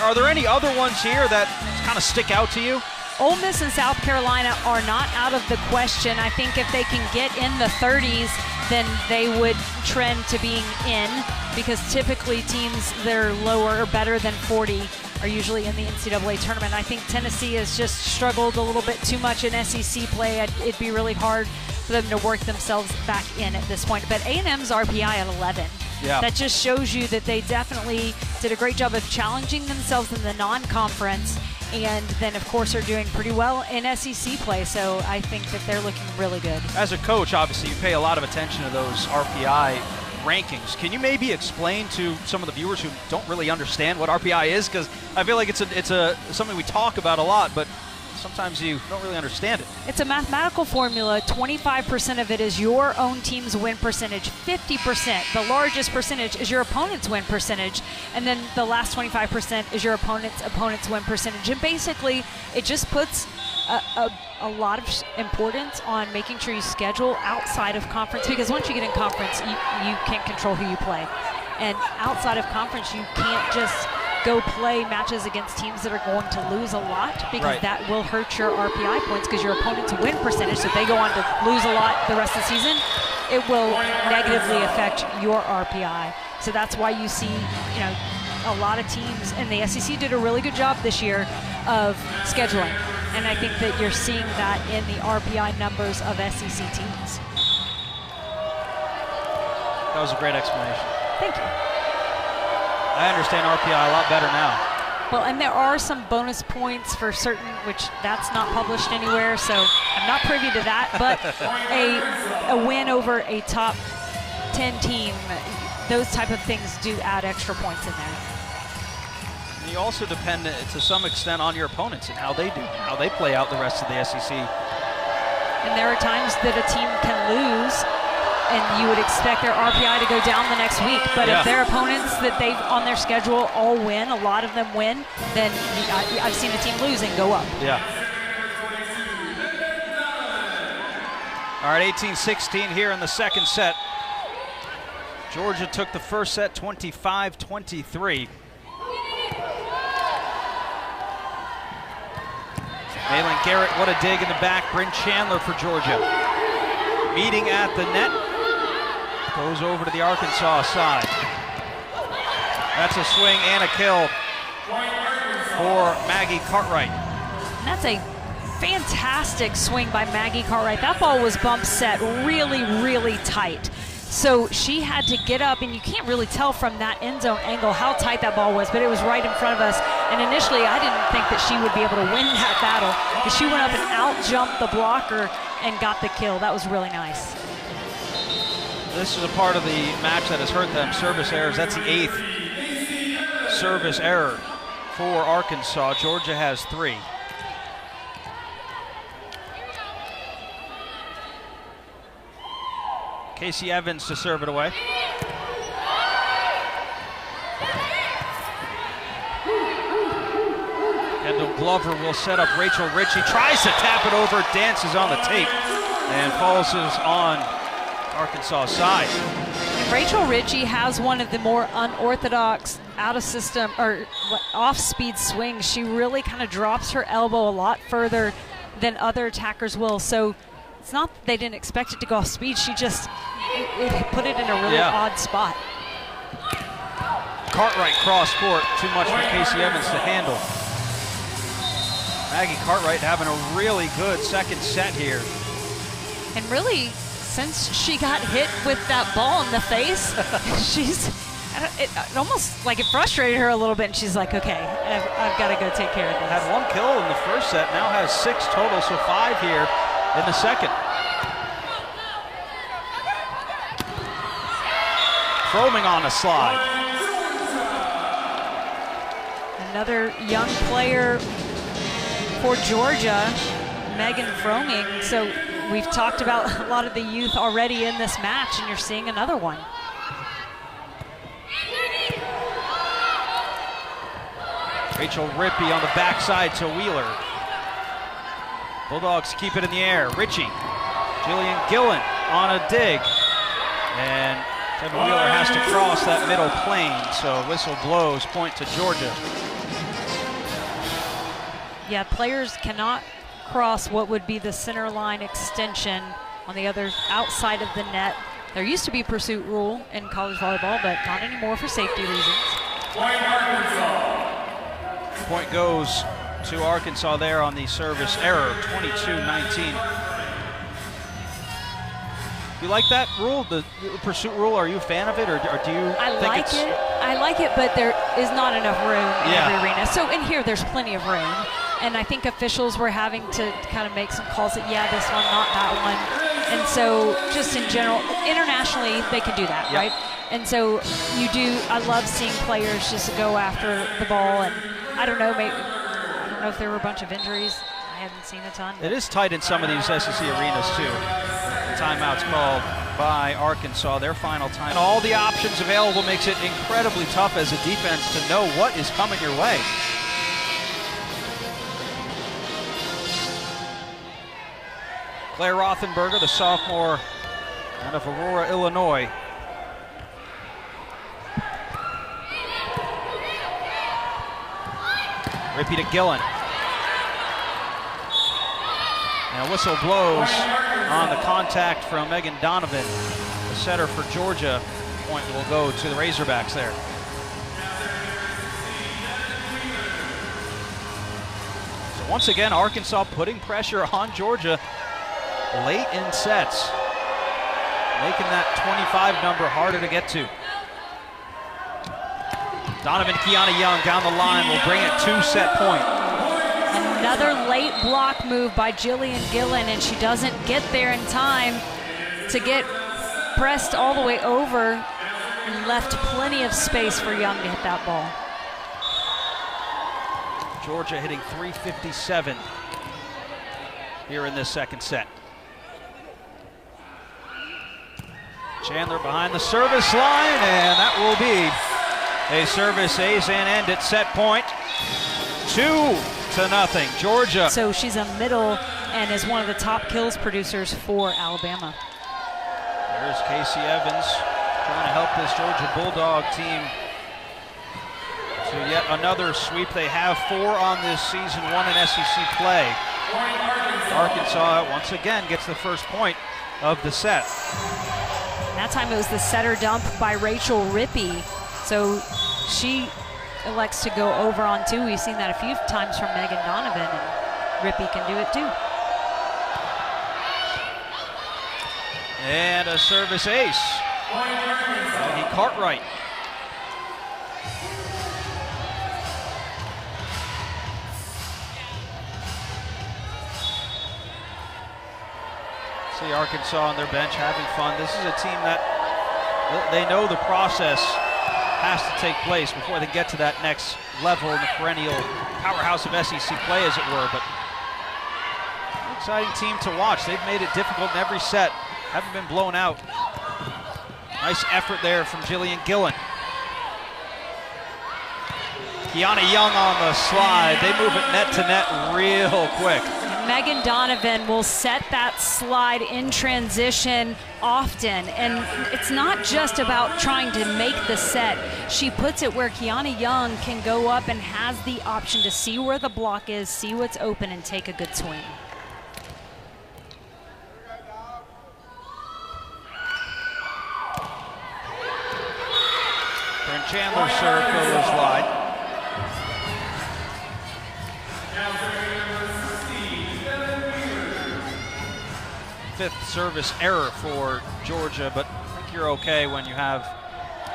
are there any other ones here that kind of stick out to you? Ole Miss and South Carolina are not out of the question. I think if they can get in the 30s, then they would trend to being in, because typically teams that are lower or better than 40 are usually in the NCAA tournament. I think Tennessee has just struggled a little bit too much in SEC play. It'd be really hard for them to work themselves back in at this point. But A&M's RPI at 11. Yeah. That just shows you that they definitely did a great job of challenging themselves in the non-conference, and then of course are doing pretty well in SEC play. So I think that they're looking really good. As a coach, obviously you pay a lot of attention to those RPI rankings. Can you maybe explain to some of the viewers who don't really understand what RPI is? Because I feel like it's something we talk about a lot, but sometimes you don't really understand it. It's a mathematical formula. 25% of it is your own team's win percentage. 50%, the largest percentage, is your opponent's win percentage. And then the last 25% is your opponent's win percentage. And basically, it just puts a lot of importance on making sure you schedule outside of conference, because once you get in conference, you can't control who you play. And outside of conference, you can't just go play matches against teams that are going to lose a lot, because that will hurt your RPI points, because your opponent's win percentage, so if they go on to lose a lot the rest of the season, it will negatively affect your RPI. So that's why you see, a lot of teams, and the SEC did a really good job this year of scheduling. And I think that you're seeing that in the RPI numbers of SEC teams. That was a great explanation. Thank you. I understand RPI a lot better now. Well, and there are some bonus points for certain, which that's not published anywhere, so I'm not privy to that, but a win over a top 10 team, those type of things do add extra points in there. You also depend to some extent on your opponents and how they do, how they play out the rest of the SEC. And there are times that a team can lose and you would expect their RPI to go down the next week. But if their opponents that they've on their schedule all win, a lot of them win, then I've seen a team lose and go up. Yeah. All right, 18-16 here in the second set. Georgia took the first set 25-23. Malin Garrett, what a dig in the back. Bryn Chandler for Georgia. Meeting at the net. Goes over to the Arkansas side. That's a swing and a kill for Maggie Cartwright. And that's a fantastic swing by Maggie Cartwright. That ball was bump set really, really tight. So she had to get up, and you can't really tell from that end zone angle how tight that ball was, but it was right in front of us. And initially, I didn't think that she would be able to win that battle, but she went up and out-jumped the blocker and got the kill. That was really nice. This is a part of the match that has hurt them, service errors. That's the 8th service error for Arkansas. Georgia has 3. Casey Evans to serve it away. Kendall Glover will set up Rachel Ritchie. Tries to tap it over, dances on the tape, and falls on Arkansas side. And Rachel Ritchie has one of the more unorthodox out-of-system or off-speed swings. She really kind of drops her elbow a lot further than other attackers will. So it's not that they didn't expect it to go off speed. She just it put it in a really odd spot. Cartwright cross court, too much for Casey Evans to handle. Maggie Cartwright having a really good second set here. And really, since she got hit with that ball in the face, she's it almost like it frustrated her a little bit, and she's like, okay, I've got to go take care of this. Had 1 kill in the first set, now has 6 total, so 5 here in the second. Froming on a slide. Another young player for Georgia, Megan Froming. So we've talked about a lot of the youth already in this match, and you're seeing another one. Rachel Rippey on the backside to Wheeler. Bulldogs keep it in the air. Ritchie, Jillian Gillen on a dig. And Kevin Wheeler has to cross that middle plane, so whistle blows, point to Georgia. Yeah, players cannot cross what would be the center line extension on the other outside of the net. There used to be pursuit rule in college volleyball, but not anymore for safety reasons. Point goes to Arkansas there on the service error, 22-19. You like that rule, the pursuit rule? Are you a fan of it, or do you think it's... I like it, but there is not enough room in every arena. So in here, there's plenty of room. And I think officials were having to kind of make some calls that, yeah, this one, not that one. And so just in general, internationally, they can do that, right? And so I love seeing players just go after the ball. And I don't know if there were a bunch of injuries. I haven't seen a ton. It is tight in some of these SEC arenas, too. The timeout's called by Arkansas, their final time. And all the options available makes it incredibly tough as a defense to know what is coming your way. Claire Rothenberger, the sophomore out of Aurora, Illinois. Rippey to Gillen. And a whistle blows on the contact from Megan Donovan. The setter for Georgia. Point will go to the Razorbacks there. So once again, Arkansas putting pressure on Georgia late in sets, making that 25 number harder to get to. Donovan Kiana Young down the line will bring it 2-set point. Another late block move by Jillian Gillen, and she doesn't get there in time to get pressed all the way over and left plenty of space for Young to hit that ball. Georgia hitting .357 here in this second set. Chandler behind the service line, and that will be a service ace and end at set point. 2-0, Georgia. So she's a middle and is one of the top kills producers for Alabama. There's Casey Evans trying to help this Georgia Bulldog team to yet another sweep. They have 4 on this season, 1 in SEC play. Arkansas once again gets the first point of the set. That time it was the setter dump by Rachel Rippey. So she elects to go over on 2. We've seen that a few times from Megan Donovan, and Rippey can do it too. And a service ace. Maggie Cartwright. See Arkansas on their bench having fun. This is a team that they know the process has to take place before they get to that next level in the perennial powerhouse of SEC play, as it were. But an exciting team to watch. They've made it difficult in every set. Haven't been blown out. Nice effort there from Jillian Gillen. Kiana Young on the slide. They move it net to net real quick. Megan Donovan will set that slide in transition often, and it's not just about trying to make the set. She puts it where Kiana Young can go up and has the option to see where the block is, see what's open, and take a good swing. Bryn Chandler serve goes wide. Fifth service error for Georgia, but I think you're okay when you have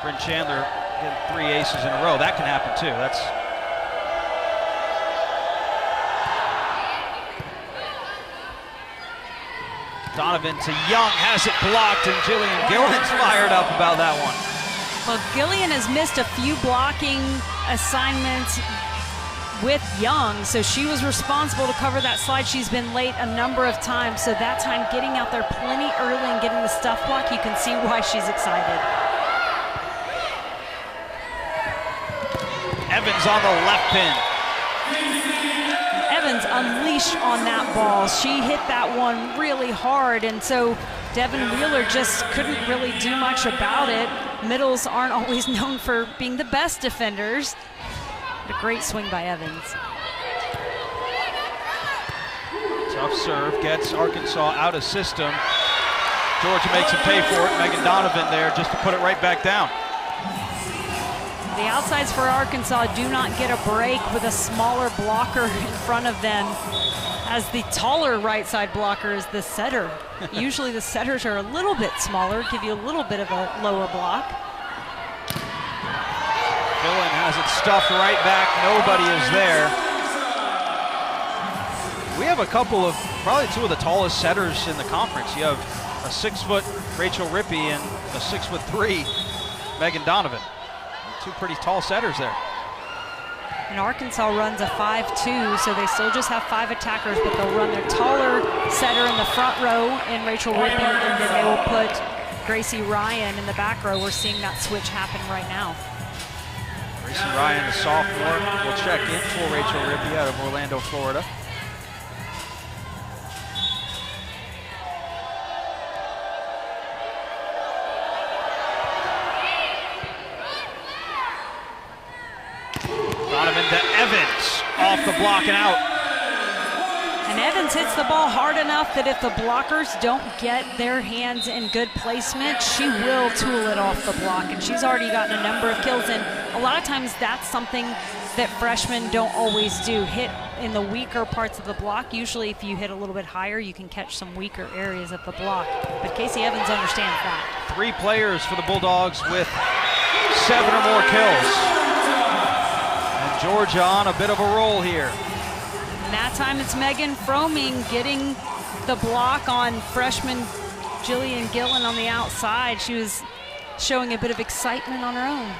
Bryn Chandler Getting 3 aces in a row. That can happen too. That's Donovan to Young, has it blocked, and Jillian Gillen's fired up about that one. Well, Gillian has missed a few blocking assignments with Young, so she was responsible to cover that slide. She's been late a number of times, so that time getting out there plenty early and getting the stuff block, you can see why she's excited. Evans on the left pin. Evans unleashed on that ball. She hit that one really hard, and so Devin Wheeler just couldn't really do much about it. Middles aren't always known for being the best defenders. A great swing by Evans. Tough serve, gets Arkansas out of system. Georgia makes him pay for it. Megan Donovan there just to put it right back down. The outsides for Arkansas do not get a break with a smaller blocker in front of them, as the taller right side blocker is the setter. Usually the setters are a little bit smaller, give you a little bit of a lower block. Gillen has it stuffed right back. Nobody is there. We have a couple of, probably two of the tallest setters in the conference. You have a 6-foot Rachel Rippey and a 6'3" Megan Donovan. Two pretty tall setters there. And Arkansas runs a 5-2, so they still just have 5 attackers, but they'll run their taller setter in the front row in Rachel Rippey, and then they will put Gracie Ryan in the back row. We're seeing that switch happen right now. Gracie Ryan, the sophomore, will check in for Rachel Rippey out of Orlando, Florida. Donovan to Evans, off the block and out. And Evans hits the ball hard enough that if the blockers don't get their hands in good placement, she will tool it off the block. And she's already gotten a number of kills, and a lot of times that's something that freshmen don't always do, hit in the weaker parts of the block. Usually if you hit a little bit higher, you can catch some weaker areas of the block. But Casey Evans understands that. 3 players for the Bulldogs with 7 or more kills. And Georgia on a bit of a roll here. And that time it's Megan Froming getting the block on freshman Jillian Gillen on the outside. She was showing a bit of excitement on her own.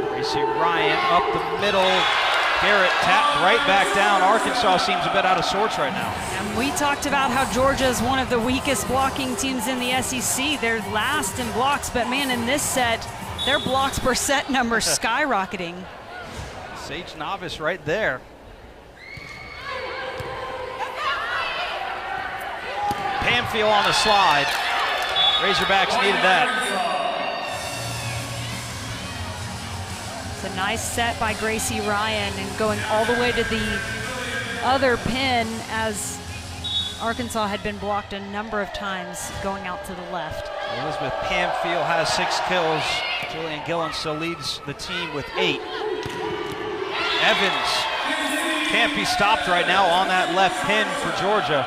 Gracie Ryan up the middle. Garrett tapped right back down. Arkansas seems a bit out of sorts right now. And we talked about how Georgia is one of the weakest blocking teams in the SEC. They're last in blocks, but man, in this set, their blocks per set number skyrocketing. Sage Novice right there. Pamfield on the slide. Razorbacks needed that. It's a nice set by Gracie Ryan, and going all the way to the other pin, as Arkansas had been blocked a number of times going out to the left. Elizabeth Pamfield has 6 kills. Jillian Gillen still leads the team with 8. Evans can't be stopped right now on that left pin for Georgia.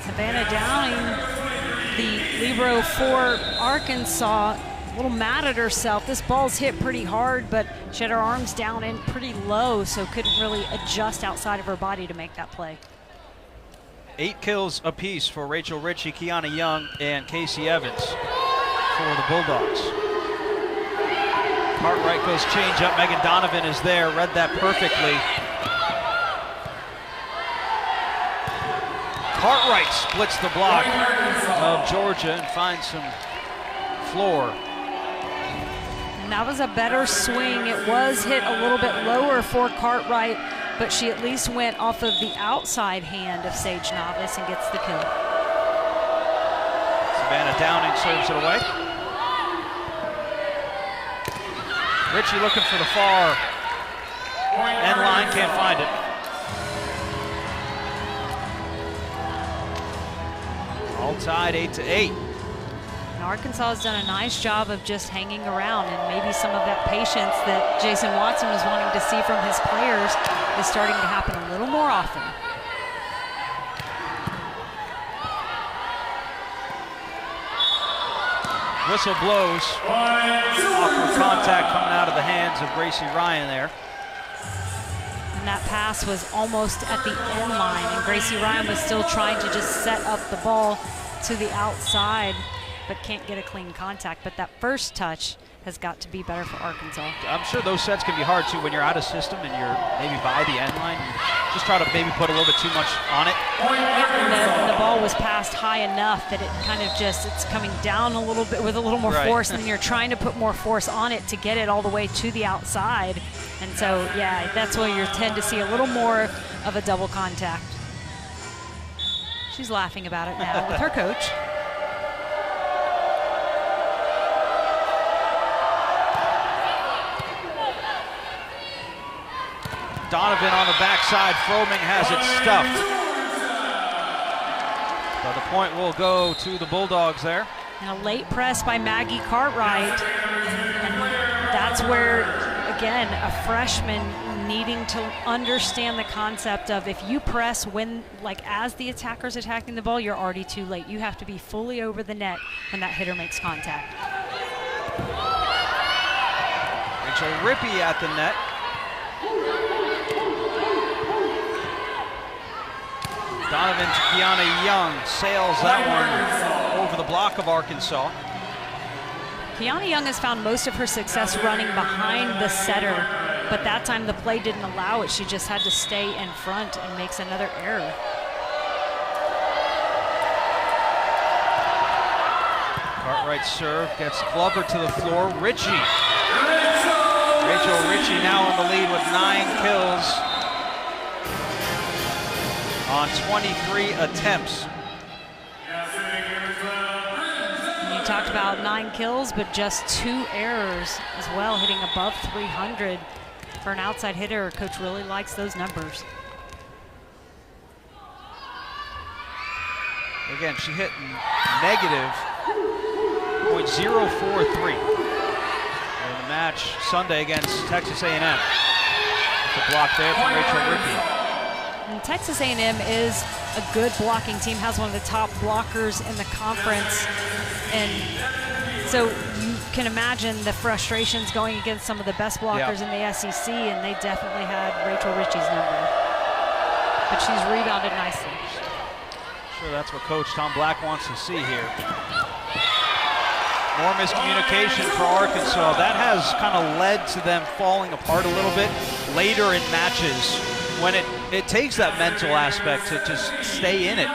Savannah Downing, the libero for Arkansas, a little mad at herself. This ball's hit pretty hard, but she had her arms down and pretty low, so couldn't really adjust outside of her body to make that play. 8 kills apiece for Rachel Ritchie, Kiana Young, and Casey Evans for the Bulldogs. Cartwright goes change up. Megan Donovan is there, read that perfectly. Cartwright splits the block of Georgia and finds some floor. And that was a better swing. It was hit a little bit lower for Cartwright, but she at least went off of the outside hand of Sage Novice and gets the kill. Savannah Downing serves it away. Ritchie looking for the far end line, can't find it. All tied 8-8. And Arkansas has done a nice job of just hanging around, and maybe some of that patience that Jason Watson was wanting to see from his players is starting to happen a little more often. Whistle blows. Awkward contact coming out of the hands of Gracie Ryan there. And that pass was almost at the end line, and Gracie Ryan was still trying to just set up the ball to the outside, but can't get a clean contact. But that first touch has got to be better for Arkansas. I'm sure those sets can be hard too when you're out of system and you're maybe by the end line. Just try to maybe put a little bit too much on it. And the ball was passed high enough that it kind of just, it's coming down a little bit with a little more force, and then you're trying to put more force on it to get it all the way to the outside. And so, yeah, that's where you tend to see a little more of a double contact. She's laughing about it now with her coach. Donovan on the backside. Fromming has it stuffed. So the point will go to the Bulldogs there. And a late press by Maggie Cartwright. And that's where, again, a freshman needing to understand the concept of if you press when, like as the attacker's attacking the ball, you're already too late. You have to be fully over the net when that hitter makes contact. Rachel Rippey at the net. Donovan to Kiana Young, sails that one over the block of Arkansas. Kiana Young has found most of her success running behind the setter, but that time the play didn't allow it. She just had to stay in front and makes another error. Cartwright's serve gets Glover to the floor. Ritchie. Rachel Ritchie now in the lead with 9 kills on 23 attempts. You talked about 9 kills, but just 2 errors as well, hitting above 300. For an outside hitter, coach really likes those numbers. Again, she hit negative .043 in the match Sunday against Texas A&M. The block there from Rachel Rippey. And Texas A&M is a good blocking team, has one of the top blockers in the conference. And so you can imagine the frustrations going against some of the best blockers in the SEC, and they definitely had Rachel Ritchie's number. But she's rebounded nicely. Sure, that's what Coach Tom Black wants to see here. More miscommunication for Arkansas. That has kind of led to them falling apart a little bit later in matches when it takes that mental aspect to just stay in it.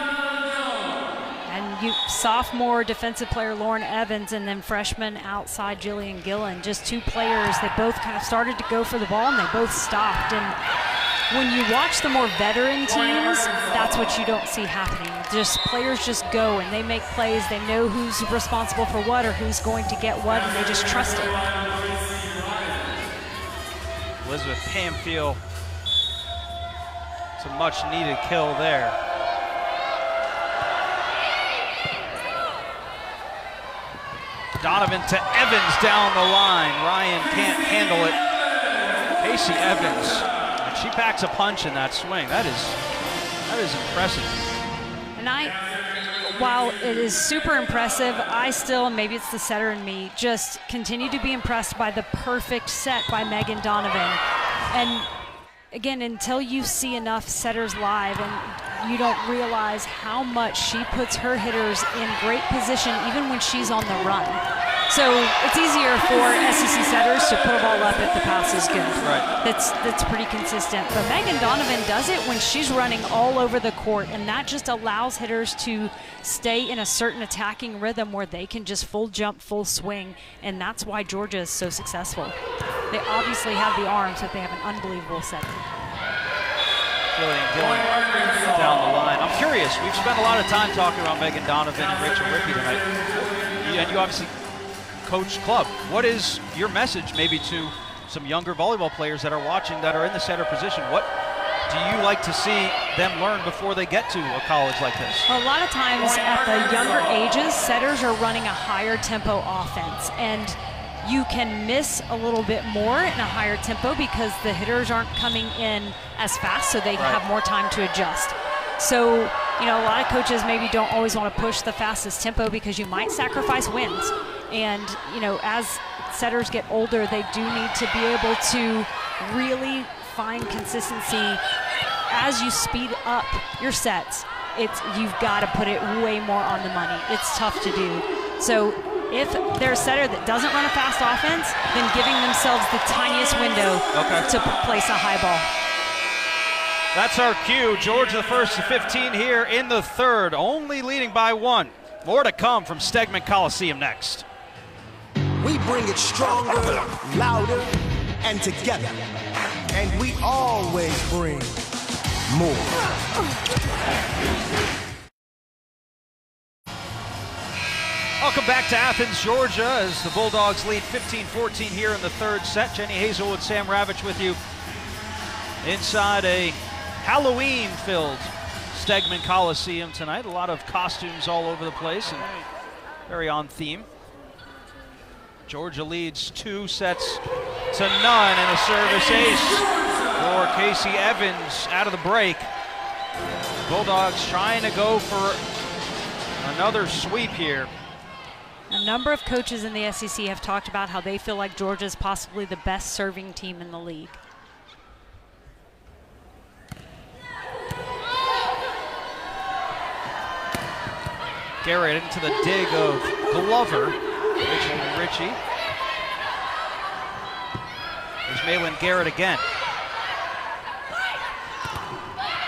Sophomore defensive player Lauren Evans, and then freshman outside Jillian Gillen, just 2 players that both kind of started to go for the ball and they both stopped. And when you watch the more veteran teams, that's what you don't see happening. Just players just go and they make plays. They know who's responsible for what or who's going to get what, and they just trust it. Elizabeth Pamfield, it's a much needed kill there. Donovan to Evans down the line. Ryan can't handle it. Casey Evans, and she packs a punch in that swing. That is impressive. And while it is super impressive, I still, maybe it's the setter in me, just continue to be impressed by the perfect set by Megan Donovan. And again, until you see enough setters live and you don't realize how much she puts her hitters in great position even when she's on the run. So it's easier for SEC setters to put a ball up if the pass is good. Right. That's pretty consistent. But Megan Donovan does it when she's running all over the court, and that just allows hitters to stay in a certain attacking rhythm where they can just full jump, full swing, and that's why Georgia is so successful. They obviously have the arms, but they have an unbelievable setter. Jillian Gillen down the line. I'm curious, we've spent a lot of time talking about Megan Donovan and Rachel Rippey tonight. And you obviously coach club. What is your message maybe to some younger volleyball players that are watching that are in the setter position? What do you like to see them learn before they get to a college like this? Well, a lot of times at the younger ages, setters are running a higher tempo offense, and you can miss a little bit more in a higher tempo because the hitters aren't coming in as fast, so they have more time to adjust. So, you know, a lot of coaches maybe don't always want to push the fastest tempo because you might sacrifice wins. And, you know, as setters get older, they do need to be able to really find consistency as you speed up your sets. You've got to put it way more on the money. It's tough to do. So if they're a setter that doesn't run a fast offense, then giving themselves the tiniest window to place a high ball. That's our cue. Georgia the first to 15 here in the third, only leading by 1. More to come from Stegman Coliseum next. We bring it stronger, louder, and together. And we always bring more. Welcome back to Athens, Georgia, as the Bulldogs lead 15-14 here in the third set. Jenny Hazelwood, Sam Ravitch with you inside a Halloween-filled Stegman Coliseum tonight. A lot of costumes all over the place and very on theme. Georgia leads 2 sets to none, and a service ace for Casey Evans out of the break. Bulldogs trying to go for another sweep here. A number of coaches in the SEC have talked about how they feel like Georgia is possibly the best serving team in the league. Garrett into the dig of Glover. Rachel Ritchie. There's Malin Garrett again.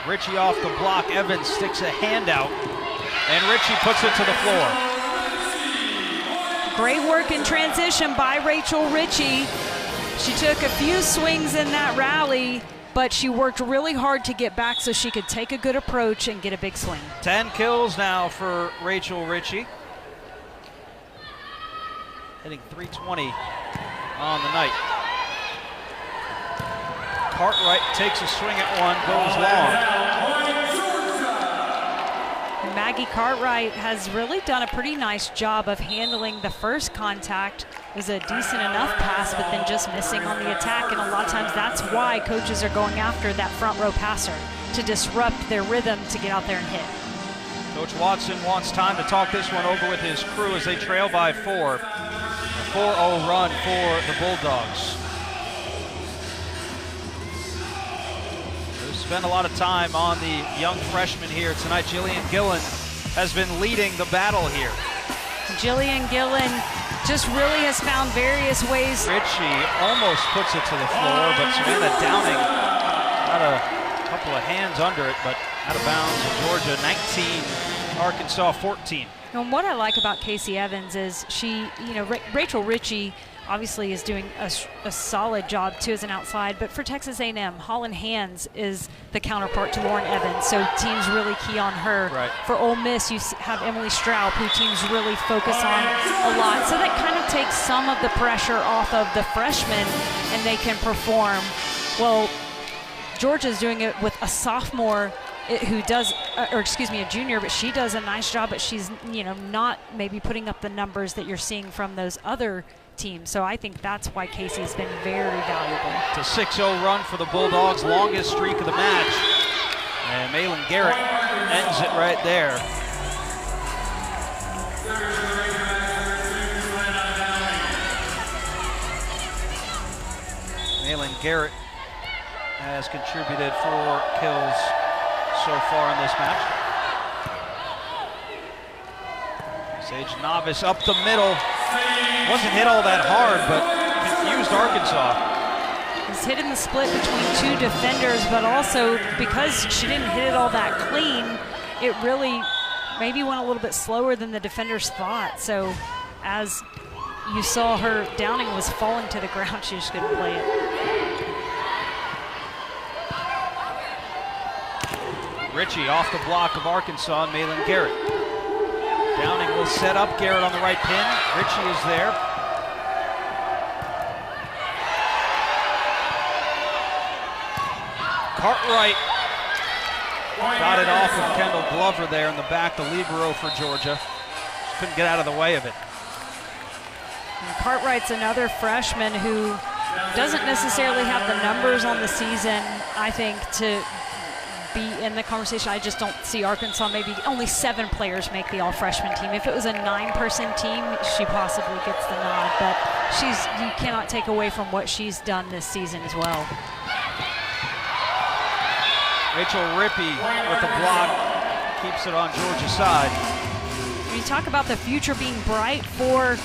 Ritchie off the block. Evans sticks a hand out, and Ritchie puts it to the floor. Great work in transition by Rachel Ritchie. She took a few swings in that rally, but she worked really hard to get back so she could take a good approach and get a big swing. 10 kills now for Rachel Ritchie. Hitting .320 on the night. Cartwright takes a swing at one, goes long. Maggie Cartwright has really done a pretty nice job of handling the first contact. It was a decent enough pass, but then just missing on the attack, and a lot of times that's why coaches are going after that front row passer, to disrupt their rhythm to get out there and hit. Coach Watson wants time to talk this one over with his crew as they trail by 4. A 4-0 run for the Bulldogs. We've spent a lot of time on the young freshman here tonight. Jillian Gillen has been leading the battle here. Jillian Gillen just really has found various ways. Ritchie almost puts it to the floor, but Savannah Downing got a couple of hands under it, but out of bounds. Georgia 19, Arkansas 14. And what I like about Casey Evans is she, Rachel Ritchie obviously is doing a solid job too as an outside, but for Texas A&M, Holland Hands is the counterpart to Lauren Evans, so teams really key on her. Right. For Ole Miss, you have Emily Straub, who teams really focus on a lot, so that kind of takes some of the pressure off of the freshmen and they can perform. Well, Georgia's doing it with a sophomore who does, a junior, but she does a nice job, but she's, not maybe putting up the numbers that you're seeing from those other teams. So I think that's why Casey's been very valuable. It's a 6-0 run for the Bulldogs, longest streak of the match. And Malin Garrett ends it right there. Malin Garrett has contributed 4 kills so far in this match. Sage Novice up the middle. Wasn't hit all that hard, but confused Arkansas. He's hitting the split between 2 defenders, but also because she didn't hit it all that clean, it really maybe went a little bit slower than the defenders thought. So as you saw, her Downing was falling to the ground, she just couldn't play it. Ritchie off the block of Arkansas and Malin Garrett. Downing will set up Garrett on the right pin. Ritchie is there. Cartwright got it off of Kendall Glover there in the back, the libero for Georgia. Just couldn't get out of the way of it. And Cartwright's another freshman who doesn't necessarily have the numbers on the season, I think, to be in the conversation. I just don't see Arkansas. Maybe only 7 players make the all-freshman team. If it was a 9-person team, she possibly gets the nod, but you cannot take away from what she's done this season as well. Rachel Rippey with the block, keeps it on Georgia's side. When you talk about the future being bright for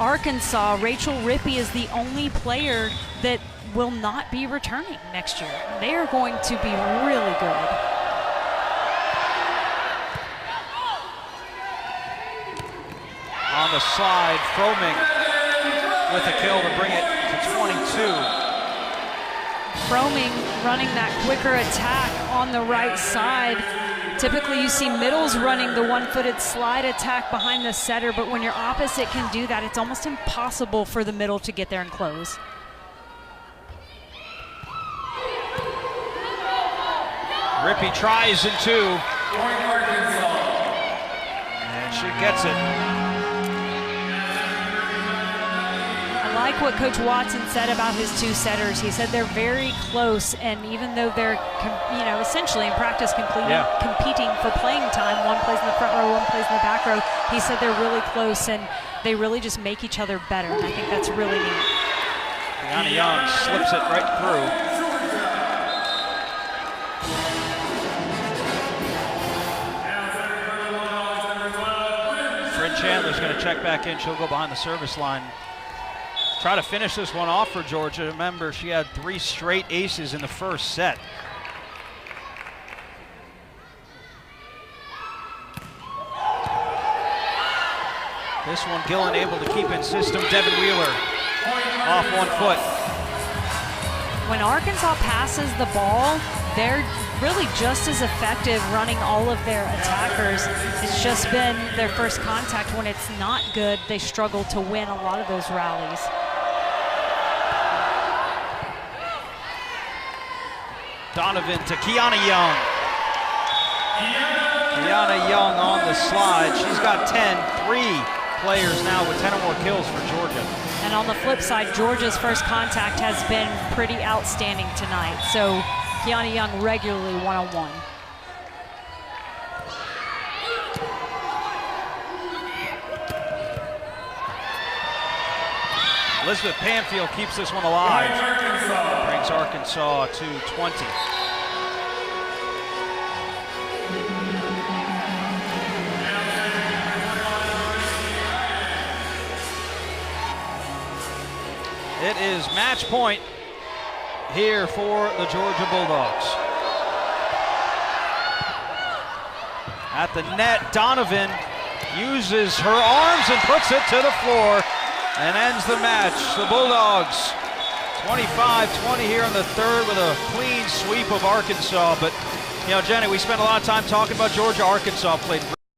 Arkansas, Rachel Rippey is the only player that will not be returning next year. They are going to be really good. On the slide, Froming with a kill to bring it to 22. Froming running that quicker attack on the right side. Typically you see middles running the one-footed slide attack behind the setter, but when your opposite can do that, it's almost impossible for the middle to get there and close. Rippey tries in 2. And she gets it. I like what Coach Watson said about his 2 setters. He said they're very close, and even though they're, essentially in practice competing for playing time, one plays in the front row, one plays in the back row, he said they're really close and they really just make each other better, and I think that's really neat. Kiana Young slips it right through. Chandler's going to check back in. She'll go behind the service line. Try to finish this one off for Georgia. Remember, she had 3 straight aces in the first set. This one, Gillen able to keep in system. Devin Wheeler off 1 foot. When Arkansas passes the ball, they're really just as effective running all of their attackers. It's just been their first contact. When it's not good, they struggle to win a lot of those rallies. Donovan to Kiana Young. Kiana Young on the slide. She's got 10, 3 players now with 10 or more kills for Georgia. And on the flip side, Georgia's first contact has been pretty outstanding tonight. So Kiana Young regularly one-on-one. Elizabeth Panfield keeps this one alive. Brings Arkansas to 20. It is match point here for the Georgia Bulldogs. At the net, Donovan uses her arms and puts it to the floor and ends the match. The Bulldogs 25-20 here in the third with a clean sweep of Arkansas. But, Jenny, we spent a lot of time talking about Georgia. Arkansas played